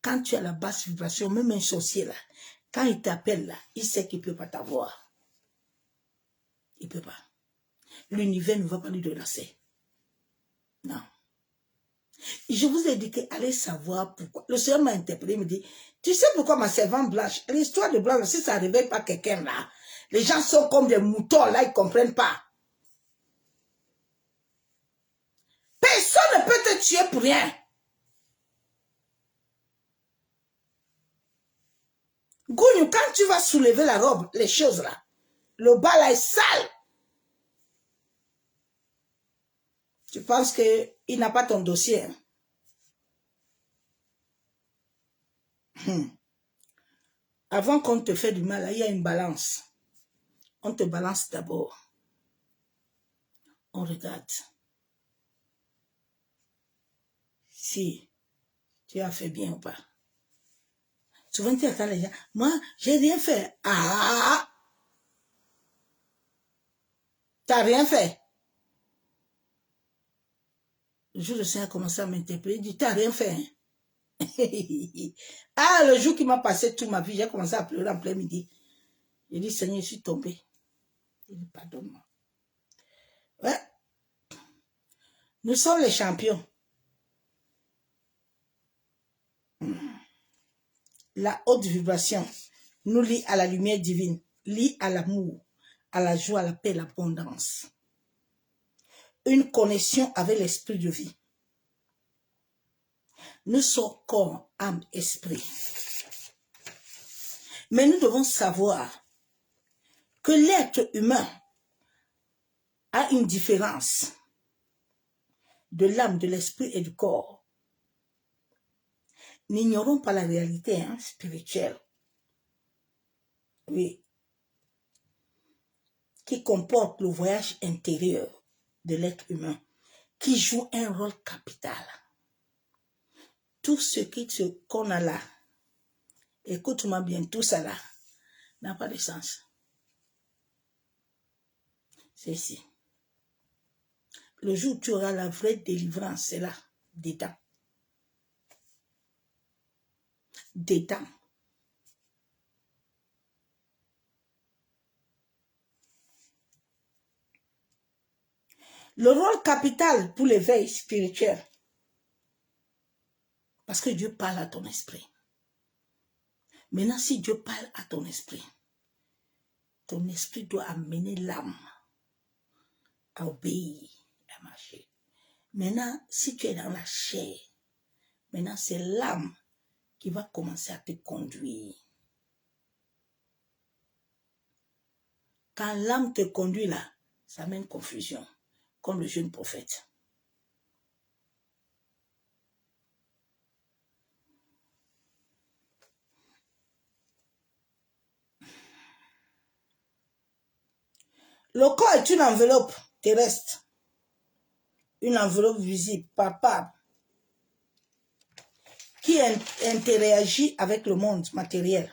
[SPEAKER 1] Quand tu as la basse vibration, même un sorcier là, quand il t'appelle là, il sait qu'il ne peut pas t'avoir. Il ne peut pas. L'univers ne va pas lui donner assez. Non. Je vous ai dit qu'allez savoir pourquoi. Le Seigneur m'a interpellé, il me dit, tu sais pourquoi ma servante Blanche, l'histoire de Blanche, si ça ne réveille pas quelqu'un là, les gens sont comme des moutons là, ils ne comprennent pas. Personne ne peut te tuer pour rien. Gougnou, quand tu vas soulever la robe, les choses là, le bas là est sale. Tu penses qu'il n'a pas ton dossier. Avant qu'on te fait du mal, il y a une balance. On te balance d'abord. On regarde. Si tu as fait bien ou pas. Souvent, tu attends les gens. Moi, j'ai rien fait. Ah! T'as rien fait. Le jour où le Seigneur a commencé à m'interpeller, il dit, t'as rien fait. Hein? Ah, le jour qui m'a passé toute ma vie, j'ai commencé à pleurer en plein midi. J'ai dit, Seigneur, je suis tombé. Il dit, pardonne-moi. Ouais. Nous sommes les champions. La haute vibration nous lie à la lumière divine, lie à l'amour, à la joie, à la paix, à l'abondance. Une connexion avec l'esprit de vie. Nous sommes corps, âme, esprit. Mais nous devons savoir que l'être humain a une différence de l'âme, de l'esprit et du corps. N'ignorons pas la réalité spirituelle. Oui. Qui comporte le voyage intérieur de l'être humain, qui joue un rôle capital. Tout ce qu'on a là, écoute-moi bien, tout ça là, n'a pas de sens. C'est ici. Le jour où tu auras la vraie délivrance, c'est là, dedans. Dedans. Le rôle capital pour l'éveil spirituel. Parce que Dieu parle à ton esprit. Maintenant, si Dieu parle à ton esprit doit amener l'âme à obéir, à marcher. Maintenant, si tu es dans la chair, maintenant c'est l'âme qui va commencer à te conduire. Quand l'âme te conduit là, ça amène confusion, comme le jeune prophète. Le corps est une enveloppe terrestre, une enveloppe visible, palpable, qui interagit avec le monde matériel.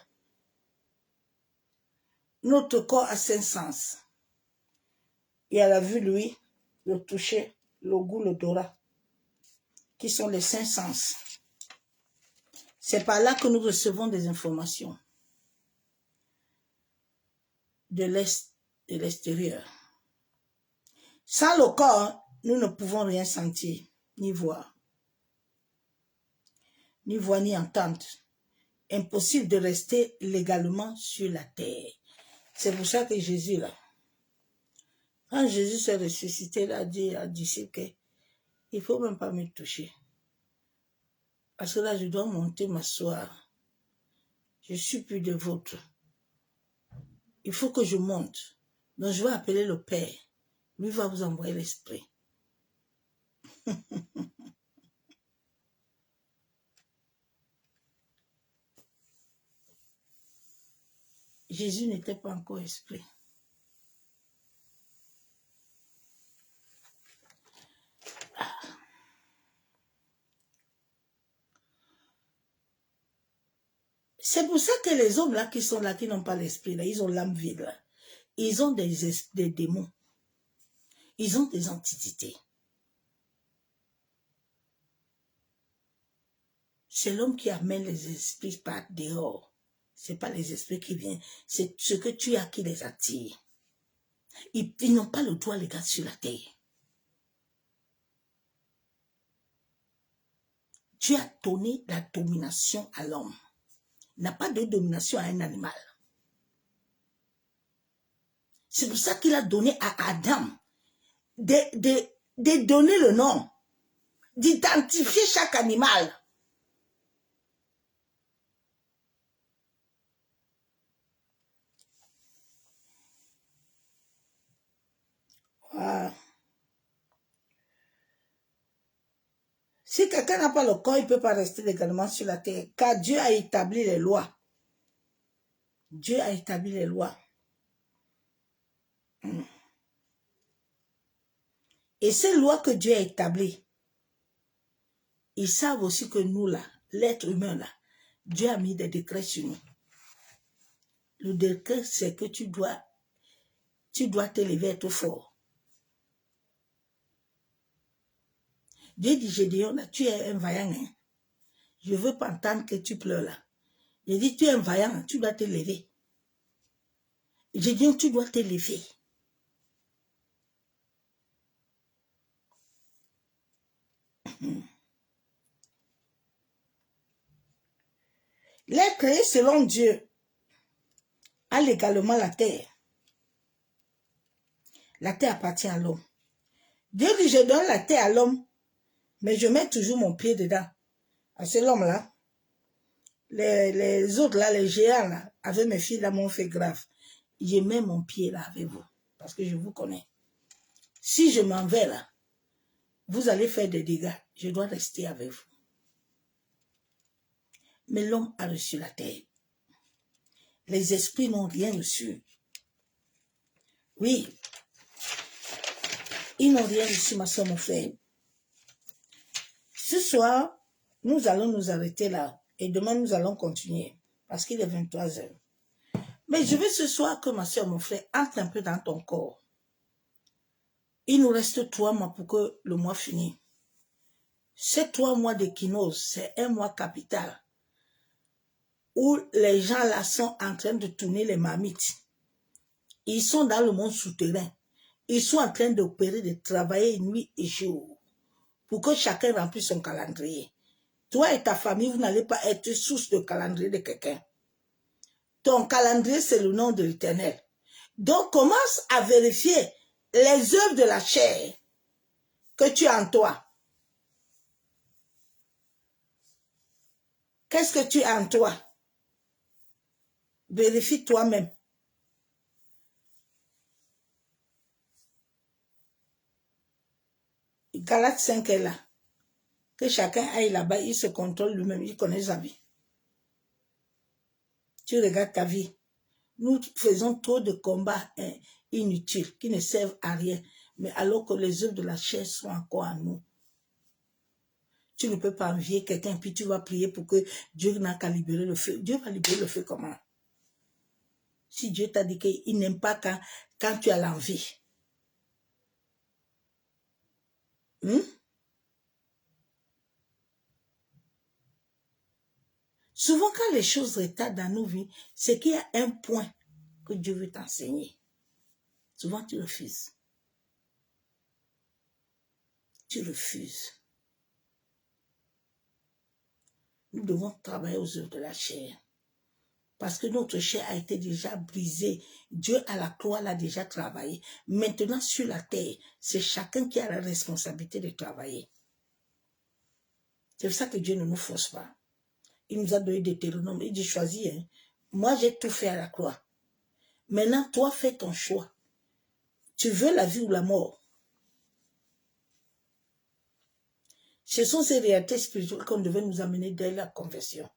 [SPEAKER 1] Notre corps a 5 sens. Il y a la vue, l'ouïe, le toucher, le goût, l'odorat, qui sont les 5 sens. C'est par là que nous recevons des informations de l'extérieur. Sans le corps, nous ne pouvons rien sentir, ni voir, ni entendre. Impossible de rester légalement sur la terre. C'est pour ça que Jésus, là, quand Jésus s'est ressuscité, il a dit à disciples qu'il ne faut même pas me toucher. Parce que là, je dois monter m'asseoir. Je suis plus de vôtres. Il faut que je monte. Donc, je vais appeler le Père. Lui va vous envoyer l'Esprit. Jésus n'était pas encore esprit. C'est pour ça que les hommes là qui sont là, qui n'ont pas l'esprit, là, ils ont l'âme vide là. Ils ont des démons. Ils ont des entités. C'est l'homme qui amène les esprits par dehors. Ce n'est pas les esprits qui viennent. C'est ce que tu as qui les attire. Ils n'ont pas le droit légal sur la terre. Tu as donné la domination à l'homme. Il n'a pas de domination à un animal. C'est pour ça qu'il a donné à Adam de donner le nom, d'identifier chaque animal. Wow. Si quelqu'un n'a pas le corps, il ne peut pas rester légalement sur la terre, car Dieu a établi les lois. Dieu a établi les lois. Et ces lois que Dieu a établies, ils savent aussi que nous, là, l'être humain, là, Dieu a mis des décrets sur nous. Le décret, c'est que tu dois t'élever, être fort. Dieu dit, Gédéon, là, tu es un vaillant, hein? Je ne veux pas entendre que tu pleures là. J'ai dit, tu es un vaillant, tu dois t'élever. Gédéon, tu dois t'élever. L'être créé selon Dieu a légalement la terre. La terre appartient à l'homme. Dieu dit, je donne la terre à l'homme, mais je mets toujours mon pied dedans. À ce l'homme-là, les autres là, les géants là, avec mes filles là, m'ont fait grave. Je mets mon pied là avec vous, parce que je vous connais. Si je m'en vais là, vous allez faire des dégâts. Je dois rester avec vous. Mais l'homme a reçu la terre. Les esprits n'ont rien reçu. Oui. Ils n'ont rien reçu, ma soeur, mon frère. Ce soir, nous allons nous arrêter là. Et demain, nous allons continuer. Parce qu'il est 23 h. Mais je veux ce soir que ma soeur, mon frère, entre un peu dans ton corps. Il nous reste 3 mois pour que le mois finisse. Ces 3 mois d'équinoxe, c'est un mois capital. Où les gens là sont en train de tourner les marmites. Ils sont dans le monde souterrain. Ils sont en train d'opérer, de travailler nuit et jour. Pour que chacun remplisse son calendrier. Toi et ta famille, vous n'allez pas être source de calendrier de quelqu'un. Ton calendrier, c'est le nom de l'Éternel. Donc, commence à vérifier les œuvres de la chair que tu as en toi. Qu'est-ce que tu as en toi? Vérifie toi-même. Galates 5 est là. Que chacun aille là-bas, il se contrôle lui-même, il connaît sa vie. Tu regardes ta vie. Nous faisons trop de combats inutiles qui ne servent à rien, mais alors que les œuvres de la chair sont encore à nous. Tu ne peux pas envier quelqu'un, puis tu vas prier pour que Dieu n'a qu'à libérer le feu. Dieu va libérer le feu comment? Si Dieu t'a dit qu'il n'aime pas quand tu as l'envie. Souvent, quand les choses retardent dans nos vies, c'est qu'il y a un point que Dieu veut t'enseigner. Souvent, tu refuses. Tu refuses. Nous devons travailler aux œuvres de la chair. Parce que notre chair a été déjà brisée. Dieu à la croix l'a déjà travaillé. Maintenant, sur la terre, c'est chacun qui a la responsabilité de travailler. C'est pour ça que Dieu ne nous force pas. Il nous a donné des Deutéronomes. Il dit, choisis. Hein. Moi, j'ai tout fait à la croix. Maintenant, toi, fais ton choix. Tu veux la vie ou la mort? Ce sont ces réalités spirituelles qu'on devait nous amener dès la conversion.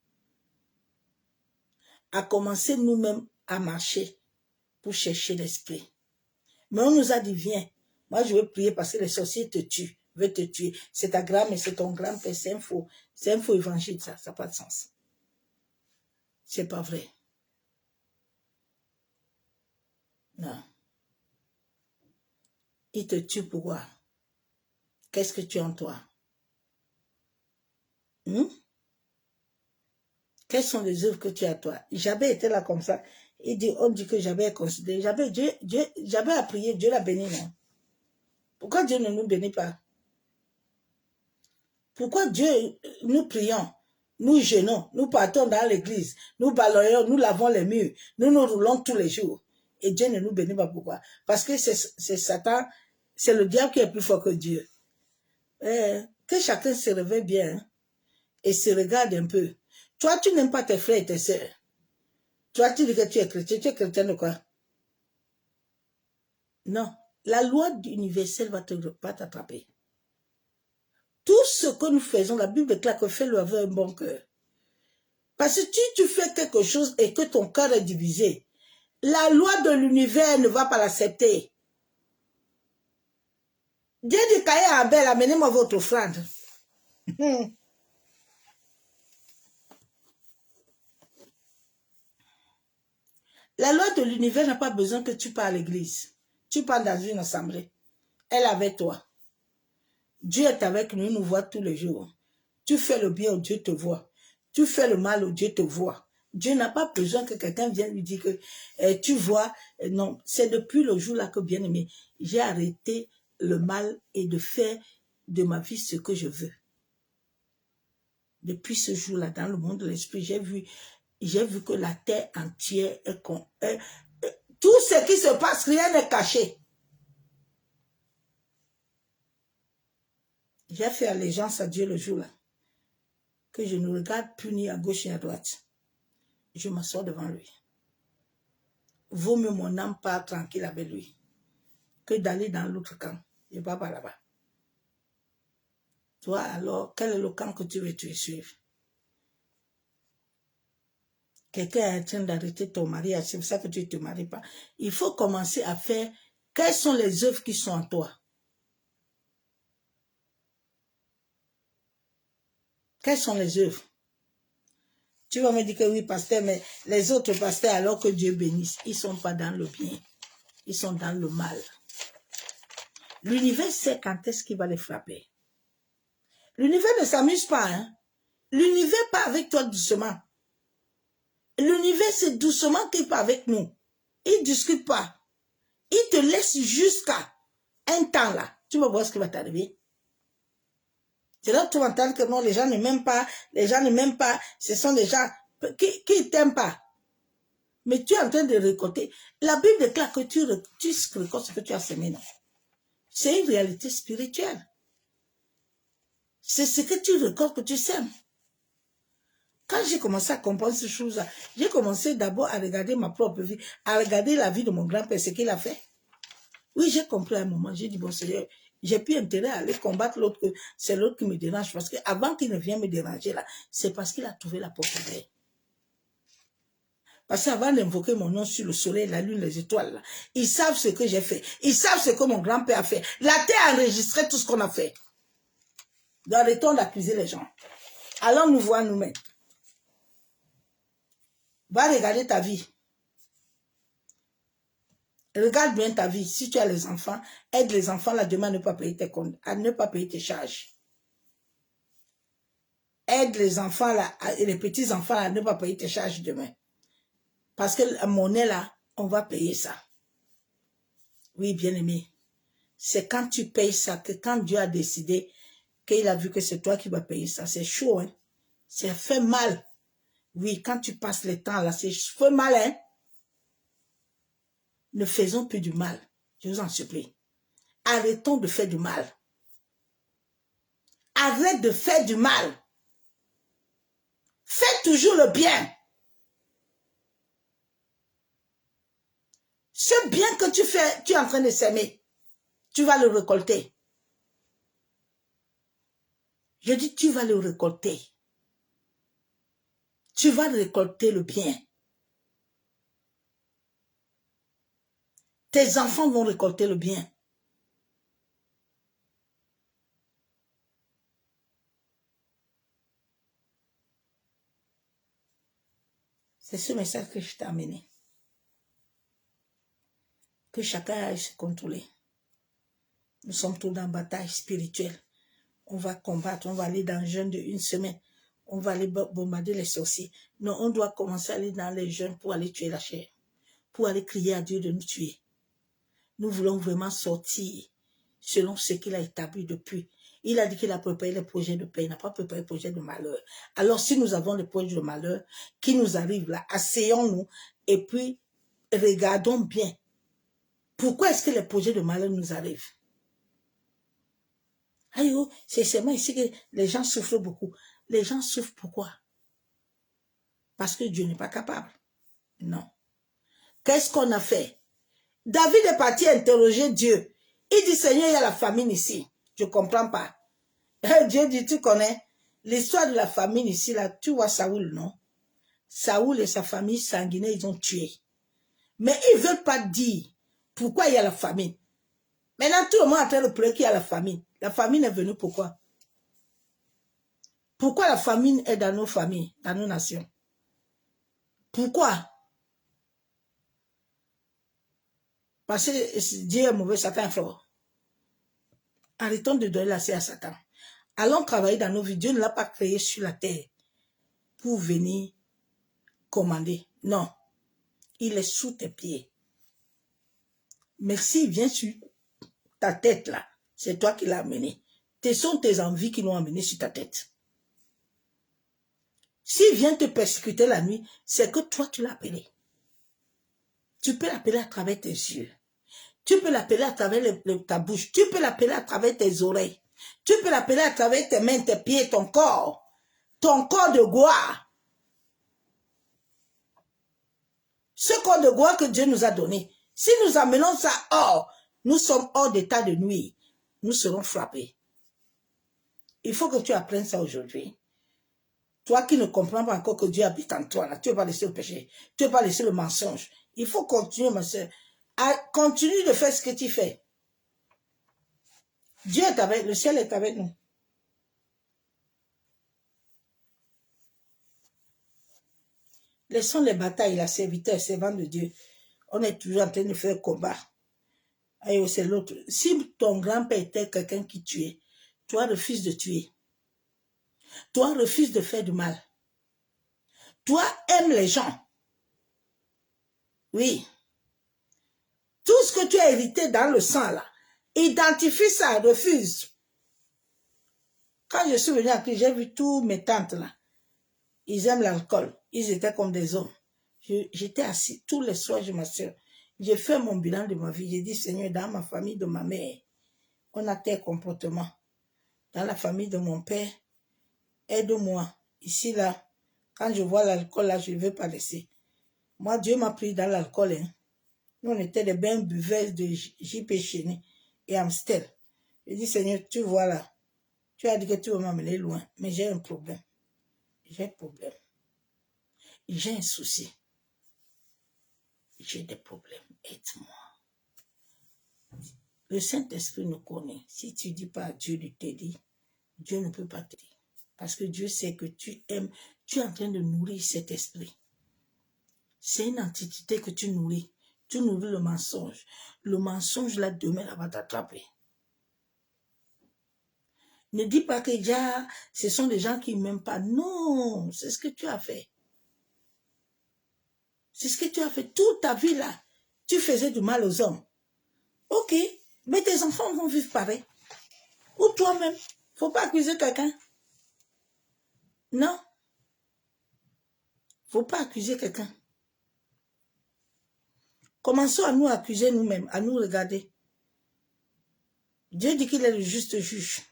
[SPEAKER 1] À commencer nous-mêmes à marcher pour chercher l'esprit. Mais on nous a dit, viens, moi je veux prier parce que les sorciers te tuent, veulent te tuer. C'est ta grand-mère, c'est ton grand-père, c'est un faux évangile, ça n'a pas de sens. C'est pas vrai. Non. Ils te tuent pourquoi? Qu'est-ce que tu as en toi? Quelles sont les œuvres que tu as toi? Jabez était là comme ça. On dit que Jabez est considéré. Jabez a prié, Dieu l'a béni, non? Pourquoi Dieu ne nous bénit pas? Pourquoi Dieu, nous prions, nous jeûnons, nous partons dans l'église, nous balayons, nous lavons les murs, nous nous roulons tous les jours. Et Dieu ne nous bénit pas. Pourquoi? Parce que c'est Satan, c'est le diable qui est plus fort que Dieu. Que chacun se réveille bien hein, et se regarde un peu. Toi, tu n'aimes pas tes frères et tes sœurs. Toi, tu dis que tu es chrétien de quoi? Non. La loi universelle va t'attraper. Tout ce que nous faisons, la Bible déclare que fais-le avec un bon cœur. Parce que si tu fais quelque chose et que ton cœur est divisé, la loi de l'univers ne va pas l'accepter. Dieu dit qu'à Abel, amenez-moi votre offrande. La loi de l'univers n'a pas besoin que tu parles à l'église. Tu parles dans une assemblée. Elle est avec toi. Dieu est avec nous, il nous voit tous les jours. Tu fais le bien, Dieu te voit. Tu fais le mal, Dieu te voit. Dieu n'a pas besoin que quelqu'un vienne lui dire que tu vois. Non, c'est depuis le jour-là que, bien aimé, j'ai arrêté le mal et de faire de ma vie ce que je veux. Depuis ce jour-là, dans le monde de l'esprit, j'ai vu que la terre entière est tout ce qui se passe, rien n'est caché. J'ai fait allégeance à Dieu le jour-là, que je ne regarde plus ni à gauche ni à droite. Je m'assois devant lui. Vaut mieux mon âme part tranquille avec lui que d'aller dans l'autre camp. Je ne vais pas là-bas. Toi, alors, quel est le camp que tu veux suivre? Quelqu'un est en train d'arrêter ton mariage, c'est pour ça que tu ne te maries pas. Il faut commencer à faire quelles sont les œuvres qui sont en toi. Quelles sont les œuvres? Tu vas me dire que oui, pasteur, mais les autres pasteurs, alors que Dieu bénisse, ils ne sont pas dans le bien. Ils sont dans le mal. L'univers sait quand est-ce qu'il va les frapper. L'univers ne s'amuse pas. Hein? L'univers part avec toi doucement. L'univers, c'est doucement qu'il part avec nous. Il ne discute pas. Il te laisse jusqu'à un temps là. Tu vas voir ce qui va t'arriver. C'est là que tu vas entendre que non, les gens ne m'aiment pas. Les gens ne m'aiment pas. Ce sont des gens qui ne t'aiment pas. Mais tu es en train de récolter. La Bible déclare que tu récoltes ce que tu as semé. C'est une réalité spirituelle. C'est ce que tu récoltes que tu sèmes. Quand j'ai commencé à comprendre ces choses-là, j'ai commencé d'abord à regarder ma propre vie, à regarder la vie de mon grand-père, ce qu'il a fait. Oui, j'ai compris à un moment, j'ai dit, bon Seigneur, j'ai plus intérêt à aller combattre l'autre, c'est l'autre qui me dérange, parce qu'avant qu'il ne vienne me déranger là, c'est parce qu'il a trouvé la porte ouverte. Parce qu'avant d'invoquer mon nom sur le soleil, la lune, les étoiles, là, ils savent ce que j'ai fait. Ils savent ce que mon grand-père a fait. La terre a enregistré tout ce qu'on a fait. Donc, arrêtons d'accuser les gens. Allons nous voir nous-mêmes. Va regarder ta vie. Regarde bien ta vie. Si tu as les enfants, aide les enfants là demain à ne pas payer tes comptes, à ne pas payer tes charges. Aide les enfants là, et les petits enfants là à ne pas payer tes charges demain. Parce que la monnaie là, on va payer ça. Oui, bien-aimé. C'est quand tu payes ça que quand Dieu a décidé qu'il a vu que c'est toi qui vas payer ça. C'est chaud, hein. Ça fait mal. Oui, quand tu passes le temps là, c'est fait mal, hein. Ne faisons plus du mal. Je vous en supplie. Arrêtons de faire du mal. Arrête de faire du mal. Fais toujours le bien. Ce bien que tu fais, tu es en train de s'aimer. Tu vas le récolter. Je dis, tu vas le récolter. Tu vas récolter le bien. Tes enfants vont récolter le bien. C'est ce message que je t'ai amené. Que chacun aille se contrôler. Nous sommes tous dans une bataille spirituelle. On va combattre, on va aller dans le jeûne de 1 semaine. On va aller bombarder les sorciers. Non, on doit commencer à aller dans les jeûnes pour aller tuer la chair. Pour aller crier à Dieu de nous tuer. Nous voulons vraiment sortir selon ce qu'il a établi depuis. Il a dit qu'il a préparé les projets de paix, il n'a pas préparé les projets de malheur. Alors si nous avons les projets de malheur qui nous arrivent là, asseyons-nous et puis regardons bien. Pourquoi est-ce que les projets de malheur nous arrivent? Aïe, c'est seulement ici que les gens souffrent beaucoup. Les gens souffrent pourquoi? Parce que Dieu n'est pas capable. Non. Qu'est-ce qu'on a fait? David est parti interroger Dieu. Il dit, Seigneur, il y a la famine ici. Je ne comprends pas. Et Dieu dit, tu connais l'histoire de la famine ici, là, tu vois Saoul, non? Saoul et sa famille sanguinaire, ils ont tué. Mais ils ne veulent pas dire pourquoi il y a la famine. Maintenant, tout le monde est en train de pleurer qu'il y a la famine. La famine est venue pourquoi? Pourquoi la famine est dans nos familles, dans nos nations? Pourquoi? Parce que Dieu est mauvais, Satan est fort. Arrêtons de donner l'accès à Satan. Allons travailler dans nos vies. Dieu ne l'a pas créé sur la terre pour venir commander. Non. Il est sous tes pieds. Mais s'il vient sur ta tête là, c'est toi qui l'as amené. Ce sont tes envies qui l'ont amené sur ta tête. S'il vient te persécuter la nuit, c'est que toi tu l'as appelé. Tu peux l'appeler à travers tes yeux. Tu peux l'appeler à travers ta bouche. Tu peux l'appeler à travers tes oreilles. Tu peux l'appeler à travers tes mains, tes pieds, ton corps. Ton corps de gloire. Ce corps de gloire que Dieu nous a donné. Si nous amenons ça hors, nous sommes hors d'état de nuit. Nous serons frappés. Il faut que tu apprennes ça aujourd'hui. Toi qui ne comprends pas encore que Dieu habite en toi, là, tu ne veux pas laisser le péché. Tu ne veux pas laisser le mensonge. Il faut continuer, ma soeur. Continue de faire ce que tu fais. Dieu est avec, le ciel est avec nous. Laissons les batailles, la serviteur, servant de Dieu. On est toujours en train de faire combat. Aïe, c'est l'autre. Si ton grand-père était quelqu'un qui tuait, toi refuses de tuer. Toi refuses de faire du mal. Toi aimes les gens. Oui. Tout ce que tu as hérité dans le sang là, identifie ça, refuse. Quand je suis venue à Christ, j'ai vu tous mes tantes là. Ils aiment l'alcool. Ils étaient comme des hommes. J'étais assis tous les soirs, je m'assure. J'ai fait mon bilan de ma vie. J'ai dit, Seigneur, dans ma famille de ma mère, on a tel comportement. Dans la famille de mon père, aide-moi. Ici, là, quand je vois l'alcool, là, je ne veux pas laisser. Moi, Dieu m'a pris dans l'alcool. Hein. Nous, on était des bains buveurs de JP Chéné et Amstel. J'ai dit, Seigneur, tu vois là, tu as dit que tu veux m'amener loin, mais j'ai un problème. J'ai un problème. J'ai un souci. J'ai des problèmes. Aide-moi. Le Saint-Esprit nous connaît. Si tu ne dis pas à Dieu de t'aider, Dieu ne peut pas t'aider. Parce que Dieu sait que tu aimes, tu es en train de nourrir cet esprit. C'est une entité que tu nourris. Tu nourris le mensonge. Le mensonge, là, demain, là, va t'attraper. Ne dis pas que déjà, ce sont des gens qui ne m'aiment pas. Non, c'est ce que tu as fait. C'est ce que tu as fait toute ta vie, là. Tu faisais du mal aux hommes. Ok, mais tes enfants vont vivre pareil. Ou toi-même. Faut pas accuser quelqu'un. Non. Faut pas accuser quelqu'un. Commençons à nous accuser nous-mêmes, à nous regarder. Dieu dit qu'il est le juste juge.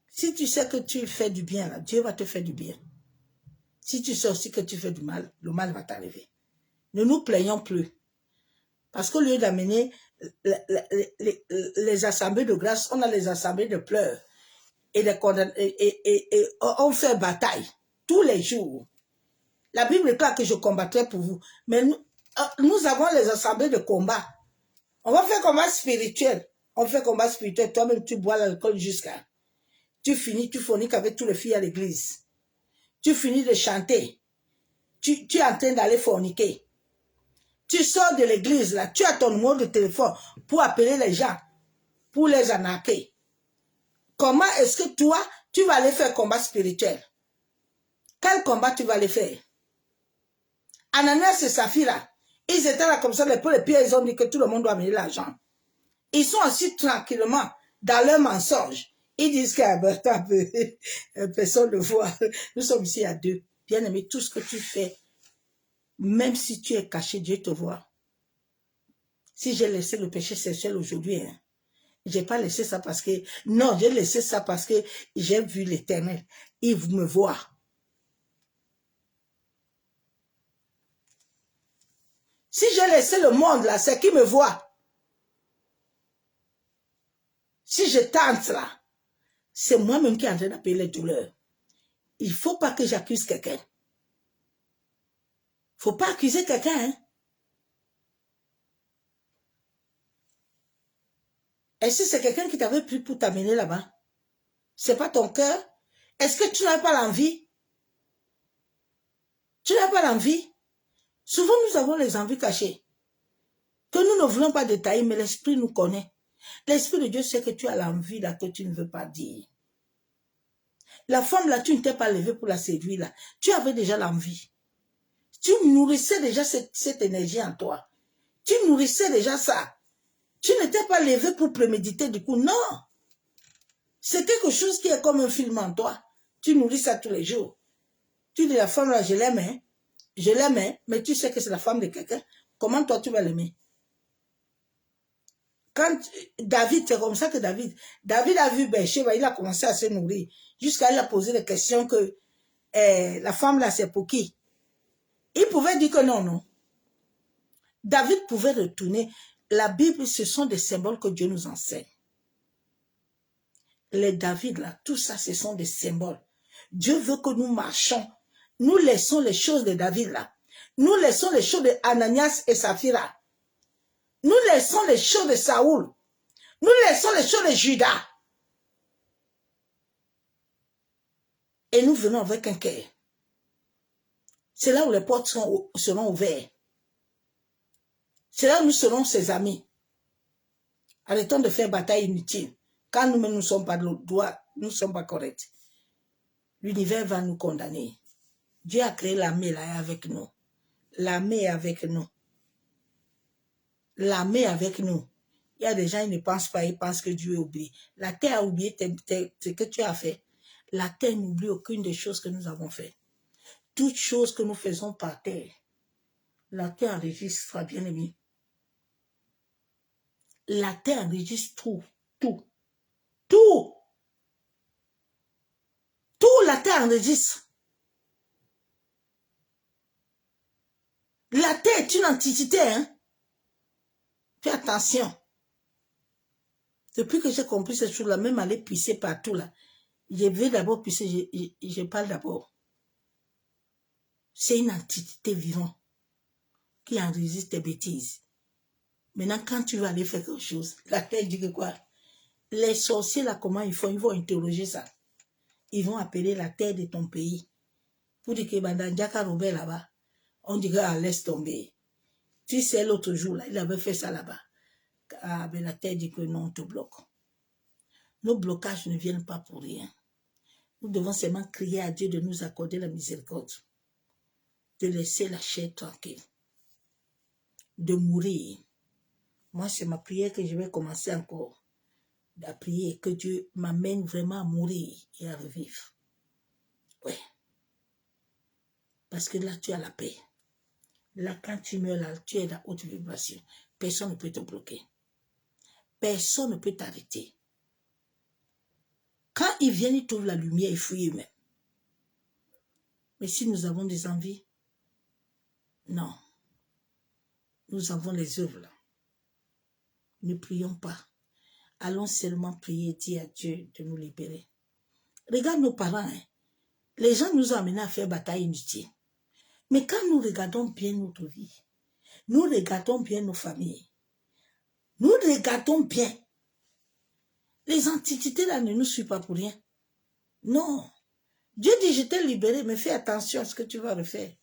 [SPEAKER 1] Si tu sais que tu fais du bien, là, Dieu va te faire du bien. Si tu sais aussi que tu fais du mal, le mal va t'arriver. Ne nous plaignons plus. Parce qu'au lieu d'amener les assemblées de grâce, on a les assemblées de pleurs. Et on fait bataille tous les jours. La Bible déclare que je combattrai pour vous. Mais nous avons les assemblées de combat. On va faire combat spirituel. On fait combat spirituel. Toi-même, tu bois l'alcool jusqu'à... Tu finis, tu forniques avec tous les filles à l'église. Tu finis de chanter. Tu es en train d'aller forniquer. Tu sors de l'église, là. Tu as ton numéro de téléphone pour appeler les gens, pour les arnaquer. Comment est-ce que toi, tu vas aller faire combat spirituel? Quel combat tu vas aller faire? Ananias et Saphira, ils étaient là comme ça, les pieds, ils ont dit que tout le monde doit amener l'argent. Ils sont assis tranquillement dans leur mensonge. Ils disent qu'Alberta, personne ne voit. Nous sommes ici à deux. Bien aimé, tout ce que tu fais, même si tu es caché, Dieu te voit. Si j'ai laissé le péché sexuel aujourd'hui, hein, j'ai pas laissé ça parce que... Non, j'ai laissé ça parce que j'ai vu l'Éternel. Il me voit. Si j'ai laissé le monde là, c'est qui me voit. Si je tente là, c'est moi-même qui est en train d'appeler les douleurs. Il ne faut pas que j'accuse quelqu'un. Il ne faut pas accuser quelqu'un. Hein? Et si c'est quelqu'un qui t'avait pris pour t'amener là-bas, ce n'est pas ton cœur. Est-ce que tu n'as pas l'envie? Tu n'as pas l'envie? Souvent, nous avons les envies cachées. Que nous ne voulons pas détailler, mais l'Esprit nous connaît. L'Esprit de Dieu sait que tu as l'envie là que tu ne veux pas dire. La femme là, tu ne t'es pas levée pour la séduire là. Tu avais déjà l'envie. Tu nourrissais déjà cette énergie en toi. Tu nourrissais déjà ça. Tu n'étais pas levé pour préméditer du coup. Non. C'est quelque chose qui est comme un film en toi. Tu nourris ça tous les jours. Tu dis la femme là, je l'aime, hein. Je l'aime, hein. Mais tu sais que c'est la femme de quelqu'un. Comment toi tu vas l'aimer? Quand David, c'est comme ça que David a vu Bathsheba, il a commencé à se nourrir. Jusqu'à il a posé des questions que la femme là, c'est pour qui? Il pouvait dire que non, non. David pouvait retourner. La Bible, ce sont des symboles que Dieu nous enseigne. Les David là, tout ça, ce sont des symboles. Dieu veut que nous marchons. Nous laissons les choses de David là. Nous laissons les choses de Ananias et Saphira. Nous laissons les choses de Saoul. Nous laissons les choses de Judas. Et nous venons avec un cœur. C'est là où les portes seront ouvertes. C'est là où nous serons ses amis. Arrêtons de faire bataille inutile. Quand nous-mêmes ne sommes pas de l'autre droit, nous ne sommes pas corrects. L'univers va nous condamner. Dieu a créé l'armée là avec nous. L'armée est avec nous. L'armée est avec nous. Il y a des gens qui ne pensent pas, ils pensent que Dieu oublie. La terre a oublié ce que tu as fait. La terre n'oublie aucune des choses que nous avons faites. Toutes choses que nous faisons par terre, la terre enregistre, bien aimé. La terre enregistre tout, tout, tout. Tout, la terre enregistre. La terre est une entité, hein. Fais attention. Depuis que j'ai compris cette chose-là, même aller pisser partout, là, je vais d'abord pisser, je parle d'abord. C'est une entité vivante qui enregistre tes bêtises. Maintenant, quand tu vas aller faire quelque chose, la terre dit que quoi? Les sorciers, là, comment ils font? Ils vont interroger ça. Ils vont appeler la terre de ton pays. Pour dire que dans Jaka Robert là-bas, on dit qu'elle laisse tomber. Tu sais, l'autre jour, là, il avait fait ça là-bas. Avec la tête dit que non, on te bloque. Nos blocages ne viennent pas pour rien. Nous devons seulement crier à Dieu de nous accorder la miséricorde. De laisser la chair tranquille. De mourir. Moi, c'est ma prière que je vais commencer encore à prier. Que Dieu m'amène vraiment à mourir et à revivre. Oui. Parce que là, tu as la paix. Là, quand tu meurs, là, tu es dans haute vibration. Personne ne peut te bloquer. Personne ne peut t'arrêter. Quand ils viennent, ils trouvent la lumière, ils fouillent eux-mêmes. Mais si nous avons des envies, non. Nous avons les œuvres là. Ne prions pas. Allons seulement prier et dire à Dieu de nous libérer. Regarde nos parents. Hein. Les gens nous ont amenés à faire bataille inutile. Mais quand nous regardons bien notre vie, nous regardons bien nos familles, nous regardons bien, les antiquités là ne nous suivent pas pour rien. Non. Dieu dit, je t'ai libéré, mais fais attention à ce que tu vas refaire.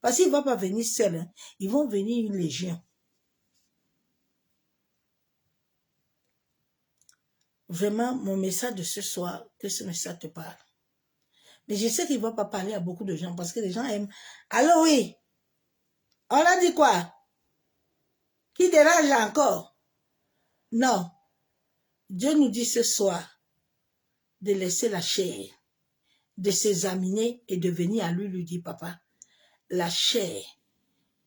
[SPEAKER 1] Parce qu'il ne va pas venir seul. Hein. Ils vont venir une légion. Vraiment, mon message de ce soir, que ce message te parle. Mais je sais qu'il ne va pas parler à beaucoup de gens parce que les gens aiment. Allô, oui. On a dit quoi? Qui dérange encore? Non. Dieu nous dit ce soir de laisser la chair, de s'examiner et de venir à lui, lui dire, papa, la chair,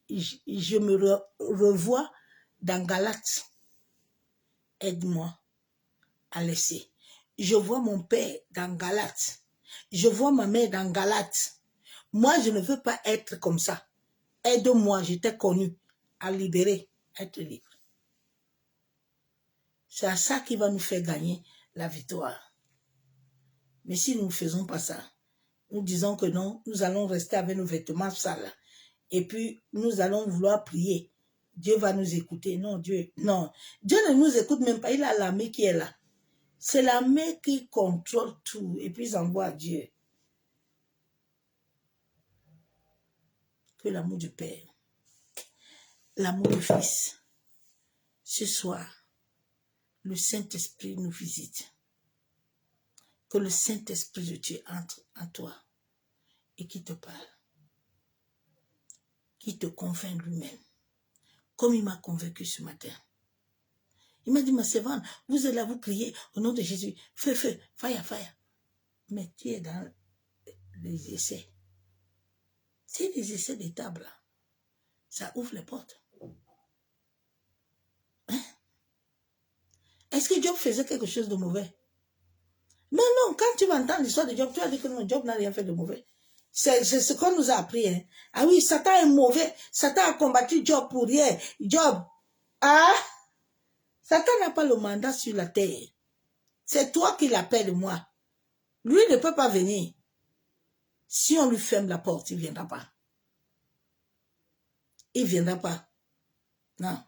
[SPEAKER 1] je me revois dans Galates. Aide-moi à laisser. Je vois mon père dans Galates. Je vois ma mère dans Galates. Moi, je ne veux pas être comme ça. Aide-moi, je t'ai connu à libérer, à être libre. C'est à ça qui va nous faire gagner la victoire. Mais si nous ne faisons pas ça, nous disons que non, nous allons rester avec nos vêtements sales. Et puis, nous allons vouloir prier. Dieu va nous écouter. Non, Dieu ne nous écoute même pas. Il a l'armée qui est là. C'est l'armée qui contrôle tout. Et puis, ils envoient à Dieu. Que l'amour du Père, l'amour du Fils, ce soir, le Saint-Esprit nous visite. Que le Saint-Esprit de Dieu entre en toi et qui te parle. Qui te convainc lui-même. Comme il m'a convaincu ce matin. Il m'a dit, ma servante, vous êtes là, vous criez au nom de Jésus. Feu, feu, fire, fire. Mais tu es dans les essais. C'est des essais des tables là. Ça ouvre les portes. Hein? Est-ce que Job faisait quelque chose de mauvais? Mais non, quand tu vas entendre l'histoire de Job, tu vas dire que non, Job n'a rien fait de mauvais. C'est ce qu'on nous a appris. Hein. Ah oui, Satan est mauvais. Satan a combattu Job pour rien. Job, Satan n'a pas le mandat sur la terre. C'est toi qui l'appelles, moi. Lui ne peut pas venir. Si on lui ferme la porte, il ne viendra pas. Il ne viendra pas. Non.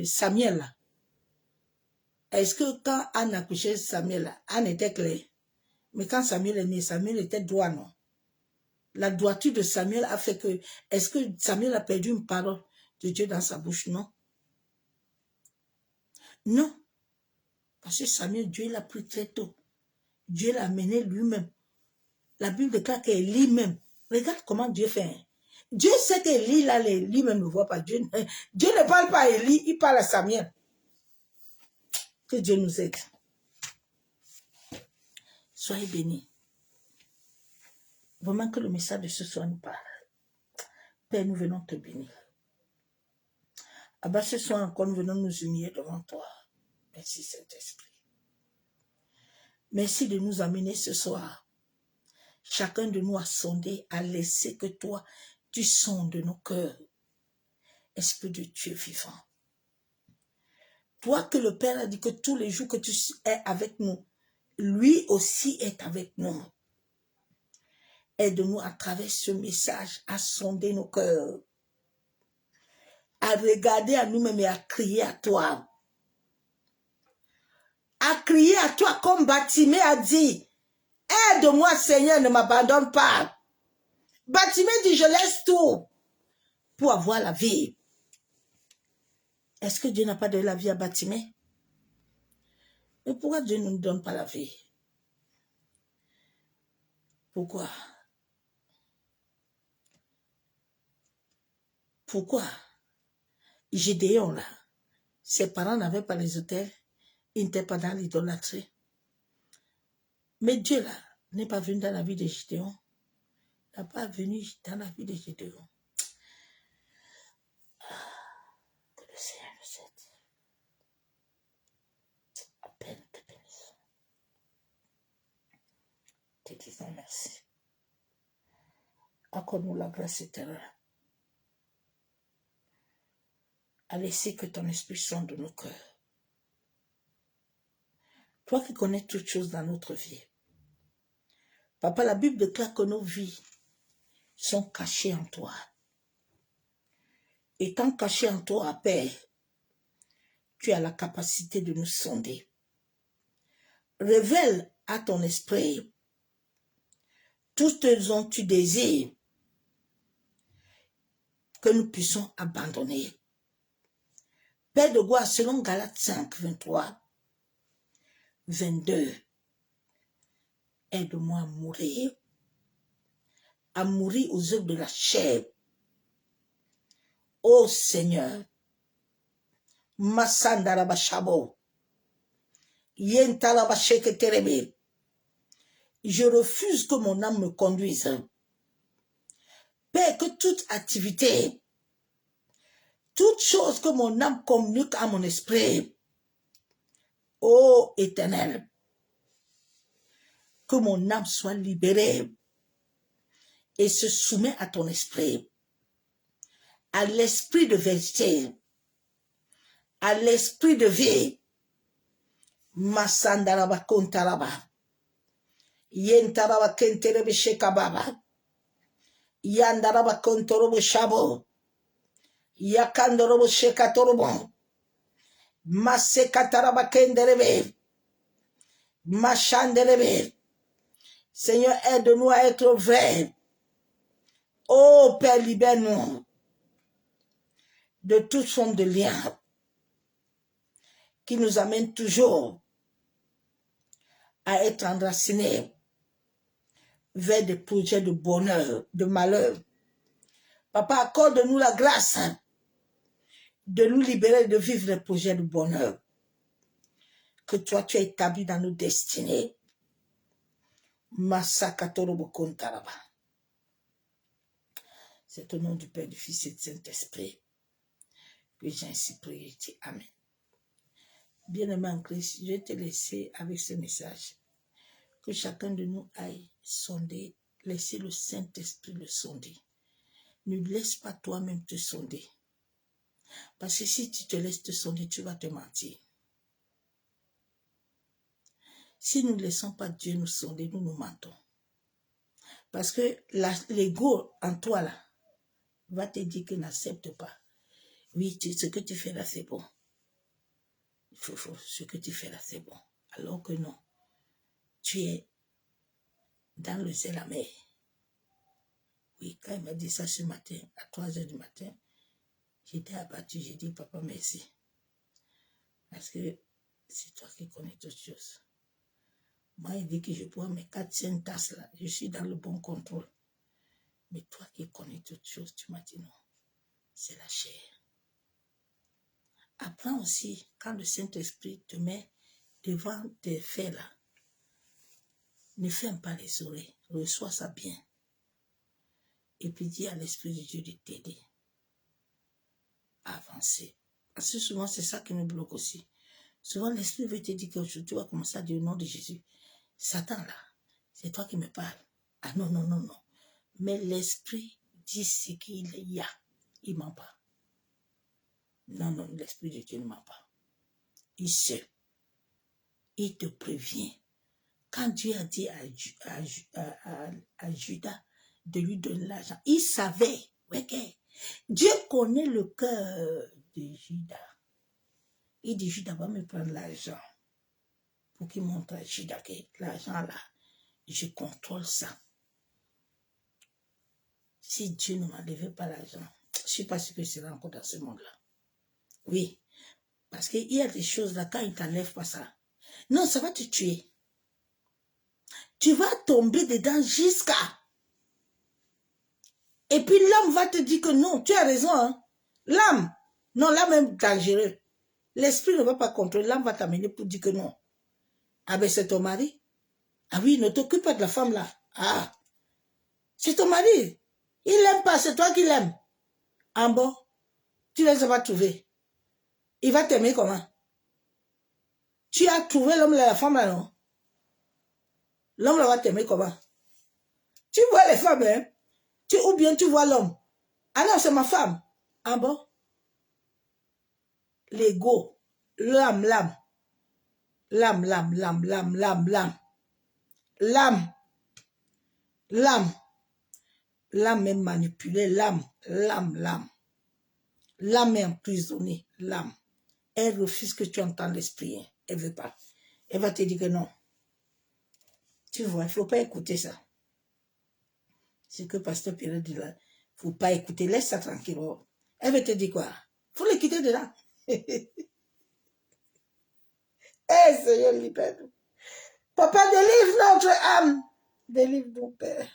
[SPEAKER 1] Samuel, là. Est-ce que quand Anne a couché Samuel, Anne était claire? Mais quand Samuel est né, Samuel était droit, non? La droiture de Samuel a fait que... Est-ce que Samuel a perdu une parole de Dieu dans sa bouche? Non. Non. Parce que Samuel, Dieu l'a pris très tôt. Dieu l'a amené lui-même. La Bible déclare qu'Élie même. Regarde comment Dieu fait. Hein. Dieu sait qu'Élie, là, lui-même ne voit pas. Dieu ne parle pas à Élie, il parle à Samuel. Que Dieu nous aide. Soyez bénis. Vraiment que le message de ce soir nous parle. Père, nous venons te bénir. Abba, ce soir encore, nous venons nous unir devant toi. Merci Saint-Esprit. Merci de nous amener ce soir. Chacun de nous a sondé, a laissé que toi, tu sondes nos cœurs. Esprit de Dieu vivant. Toi que le Père a dit que tous les jours que tu es avec nous, lui aussi est avec nous. Aide-nous à travers ce message à sonder nos cœurs, à regarder à nous-mêmes et à crier à toi. À crier à toi comme Batimée a dit, aide-moi Seigneur, ne m'abandonne pas. Bartimée dit, je laisse tout pour avoir la vie. Est-ce que Dieu n'a pas donné la vie à Bartimée? Mais pourquoi Dieu ne nous donne pas la vie? Pourquoi? Pourquoi? Gédéon là, ses parents n'avaient pas les hôtels, ils n'étaient pas dans l'idolâtrie. Mais Dieu là n'est pas venu dans la vie de Gédéon. Il n'est pas venu dans la vie de Gédéon. Que le Seigneur nous aide. À peine te bénisse. Te disons merci. Accorde-nous la grâce éternelle. À laisser que ton esprit sonde de nos cœurs. Toi qui connais toutes choses dans notre vie. Papa, la Bible déclare que nos vies sont cachées en toi. Étant cachées en toi, Père, tu as la capacité de nous sonder. Révèle à ton esprit toutes les dont tu désires que nous puissions abandonner. Père de gloire, selon Galates 5, 23, 22, aide-moi à mourir aux œuvres de la chair. Ô Seigneur, Massandarabashabo, Yentarabasheketerebe, je refuse que mon âme me conduise. Père, que toute activité, toute chose que mon âme communique à mon esprit, ô Éternel, que mon âme soit libérée et se soumet à ton esprit, à l'esprit de vérité, à l'esprit de vie. Masandaraba kontaraba, yentaraba kenterebe shekababa, yandaraba kontorobo shabo, yakandorobo shekatorobo, masekataraba kenderebe, machanderebe. Seigneur, aide-nous à être vrais. Oh Père, libère-nous de toute forme de lien qui nous amène toujours à être enracinés vers des projets de bonheur, de malheur. Papa, accorde-nous la grâce de nous libérer, de vivre les projets de bonheur que toi, tu as établis dans nos destinées. C'est au nom du Père, du Fils et du Saint-Esprit que j'ai ainsi prié. Amen. Bien-aimé en Christ, je vais te laisser avec ce message. Que chacun de nous aille sonder, laisser le Saint-Esprit le sonder. Ne laisse pas toi-même te sonder. Parce que si tu te laisses te sonder, tu vas te mentir. Si nous ne laissons pas Dieu nous sonder, nous nous mentons. Parce que l'ego en toi là, va te dire qu'il n'accepte pas. Oui, ce que tu fais là, c'est bon. Ce que tu fais là, c'est bon. Alors que non. Tu es dans le zèle amer. Oui, quand il m'a dit ça ce matin, à 3 heures du matin, j'étais abattu, j'ai dit, papa, merci. Parce que c'est toi qui connais toutes choses. Moi, il dit que je bois mes 4-5 tasses là. Je suis dans le bon contrôle. Mais toi qui connais toutes choses, tu m'as dit non. C'est la chair. Apprends aussi, quand le Saint-Esprit te met devant tes faits là, ne ferme pas les oreilles. Reçois ça bien. Et puis dis à l'Esprit de Dieu de t'aider à avancer. Parce que souvent, c'est ça qui nous bloque aussi. Souvent, l'Esprit veut te dire que tu vas commencer à dire au nom de Jésus. Satan, là, c'est toi qui me parles. Ah non, non, non, non. Mais l'Esprit dit ce qu'il y a. Il ne ment pas. Non, non, l'Esprit de Dieu ne ment pas. Il sait. Il te prévient. Quand Dieu a dit à Judas de lui donner l'argent, il savait. Okay. Dieu connaît le cœur de Judas. Il dit, Judas va me prendre l'argent. Pour qu'il montre à Judas que l'argent là, je contrôle ça. Si Dieu ne m'enlevait pas l'argent, je ne suis pas sûre que je serais encore dans ce monde-là. Oui. Parce qu'il y a des choses là, quand il ne t'enlève pas ça, non, ça va te tuer. Tu vas tomber dedans jusqu'à... Et puis l'homme va te dire que non, tu as raison. Hein? L'âme, non, l'âme est dangereux. L'esprit ne va pas contrôler, l'âme va t'amener pour dire que non. Ah ben c'est ton mari. Ah oui, ne t'occupe pas de la femme là. Ah, c'est ton mari. Il l'aime pas, c'est toi qui l'aimes. En bon, tu ne les as pas trouvés. Il va t'aimer comment? Tu as trouvé l'homme là, la femme là, non? L'homme là va t'aimer comment? Tu vois les femmes, hein? Ou bien tu vois l'homme. Ah non, c'est ma femme. Ah bon? L'ego. L'âme. L'âme est manipulée. L'âme est emprisonnée. L'âme. Elle refuse que tu entends l'esprit. Hein. Elle ne veut pas. Elle va te dire que non. Tu vois, il ne faut pas écouter ça. C'est que Pasteur Pierre dit là. Il ne faut pas écouter. Laisse ça tranquille. Elle veut te dire quoi? Il faut le quitter de là. Seigneur, libère-nous. Papa, délivre notre âme. Délivre mon Père.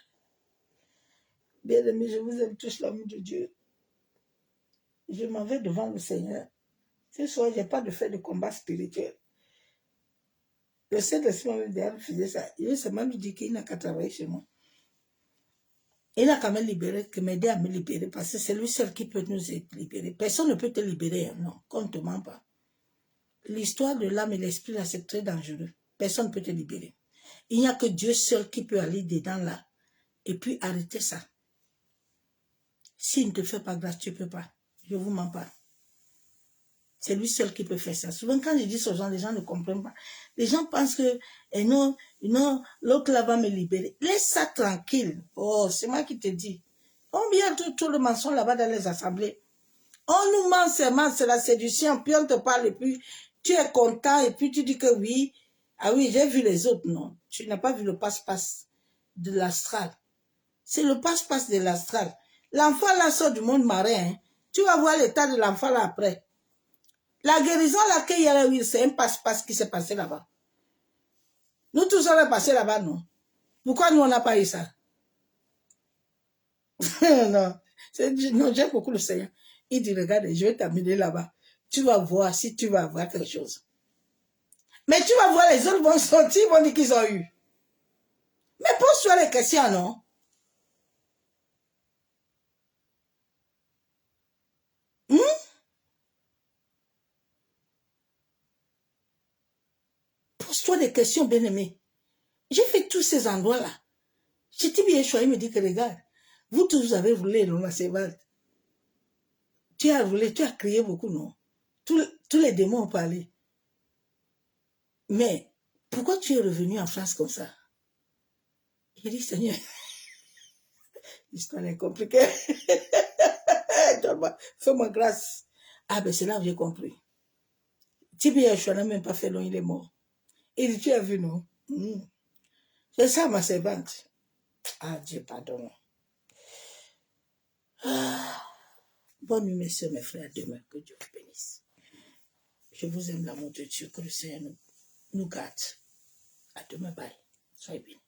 [SPEAKER 1] Bien-aimé, je vous aime tous l'amour de Dieu. Je m'en vais devant le Seigneur. Ce soir, je n'ai pas de fait de combat spirituel. Le Saint-Esprit me faisait ça. Il s'est même dit qu'il n'a qu'à travailler chez moi. Il n'a qu'à me libérer, que m'aider à me libérer, parce que c'est lui seul qui peut nous libérer. Personne ne peut te libérer, non, qu'on ne te ment pas. L'histoire de l'âme et l'esprit, là, c'est très dangereux. Personne ne peut te libérer. Il n'y a que Dieu seul qui peut aller dedans là, et puis arrêter ça. S'il ne te fait pas grâce, tu ne peux pas. Je ne vous mens pas. C'est lui seul qui peut faire ça. Souvent, quand je dis ça aux gens, les gens ne comprennent pas. Les gens pensent que, non, l'autre là va me libérer. Laisse ça tranquille. Oh, c'est moi qui te dis. Combien tout le mensonge là-bas dans les assemblées? On nous ment seulement, c'est la séduction, puis on te parle, et puis tu es content, et puis tu dis que oui. Ah oui, j'ai vu les autres, non. Tu n'as pas vu le passe-passe de l'astral. C'est le passe-passe de l'astral. L'enfant là sort du monde marin. Hein. Tu vas voir l'état de l'enfant là après. La guérison là qu'il y a là, oui, c'est un passe-passe qui s'est passé là-bas. Nous tous on est passé là-bas, non? Pourquoi nous on n'a pas eu ça? Non, j'aime beaucoup le Seigneur. Il dit, regarde, je vais t'amener là-bas. Tu vas voir si tu vas avoir quelque chose. Mais tu vas voir, les autres vont sortir, ils vont dire qu'ils ont eu. Mais pose-toi les questions, non? Pose-toi des questions, bien-aimé. J'ai fait tous ces endroits-là. J'étais bien choisi, il me dit que regarde, vous tous vous avez roulé, non, ma servante. Tu as roulé, tu as crié beaucoup, non? Tous les démons ont parlé. Mais pourquoi tu es revenu en France comme ça? J'ai dit, Seigneur, l'histoire est compliquée. Fais-moi grâce. Ah ben c'est là où j'ai compris. Tibi Yeshua n'a même pas fait long, il est mort. Il dit, tu as vu, non? C'est ça ma servante. Ah Dieu pardonne. Ah. Bonne nuit mes soeurs, mes frères, demain, que Dieu vous bénisse. Je vous aime l'amour de Dieu, que le Seigneur nous garde. À demain, bye. Soyez bénis.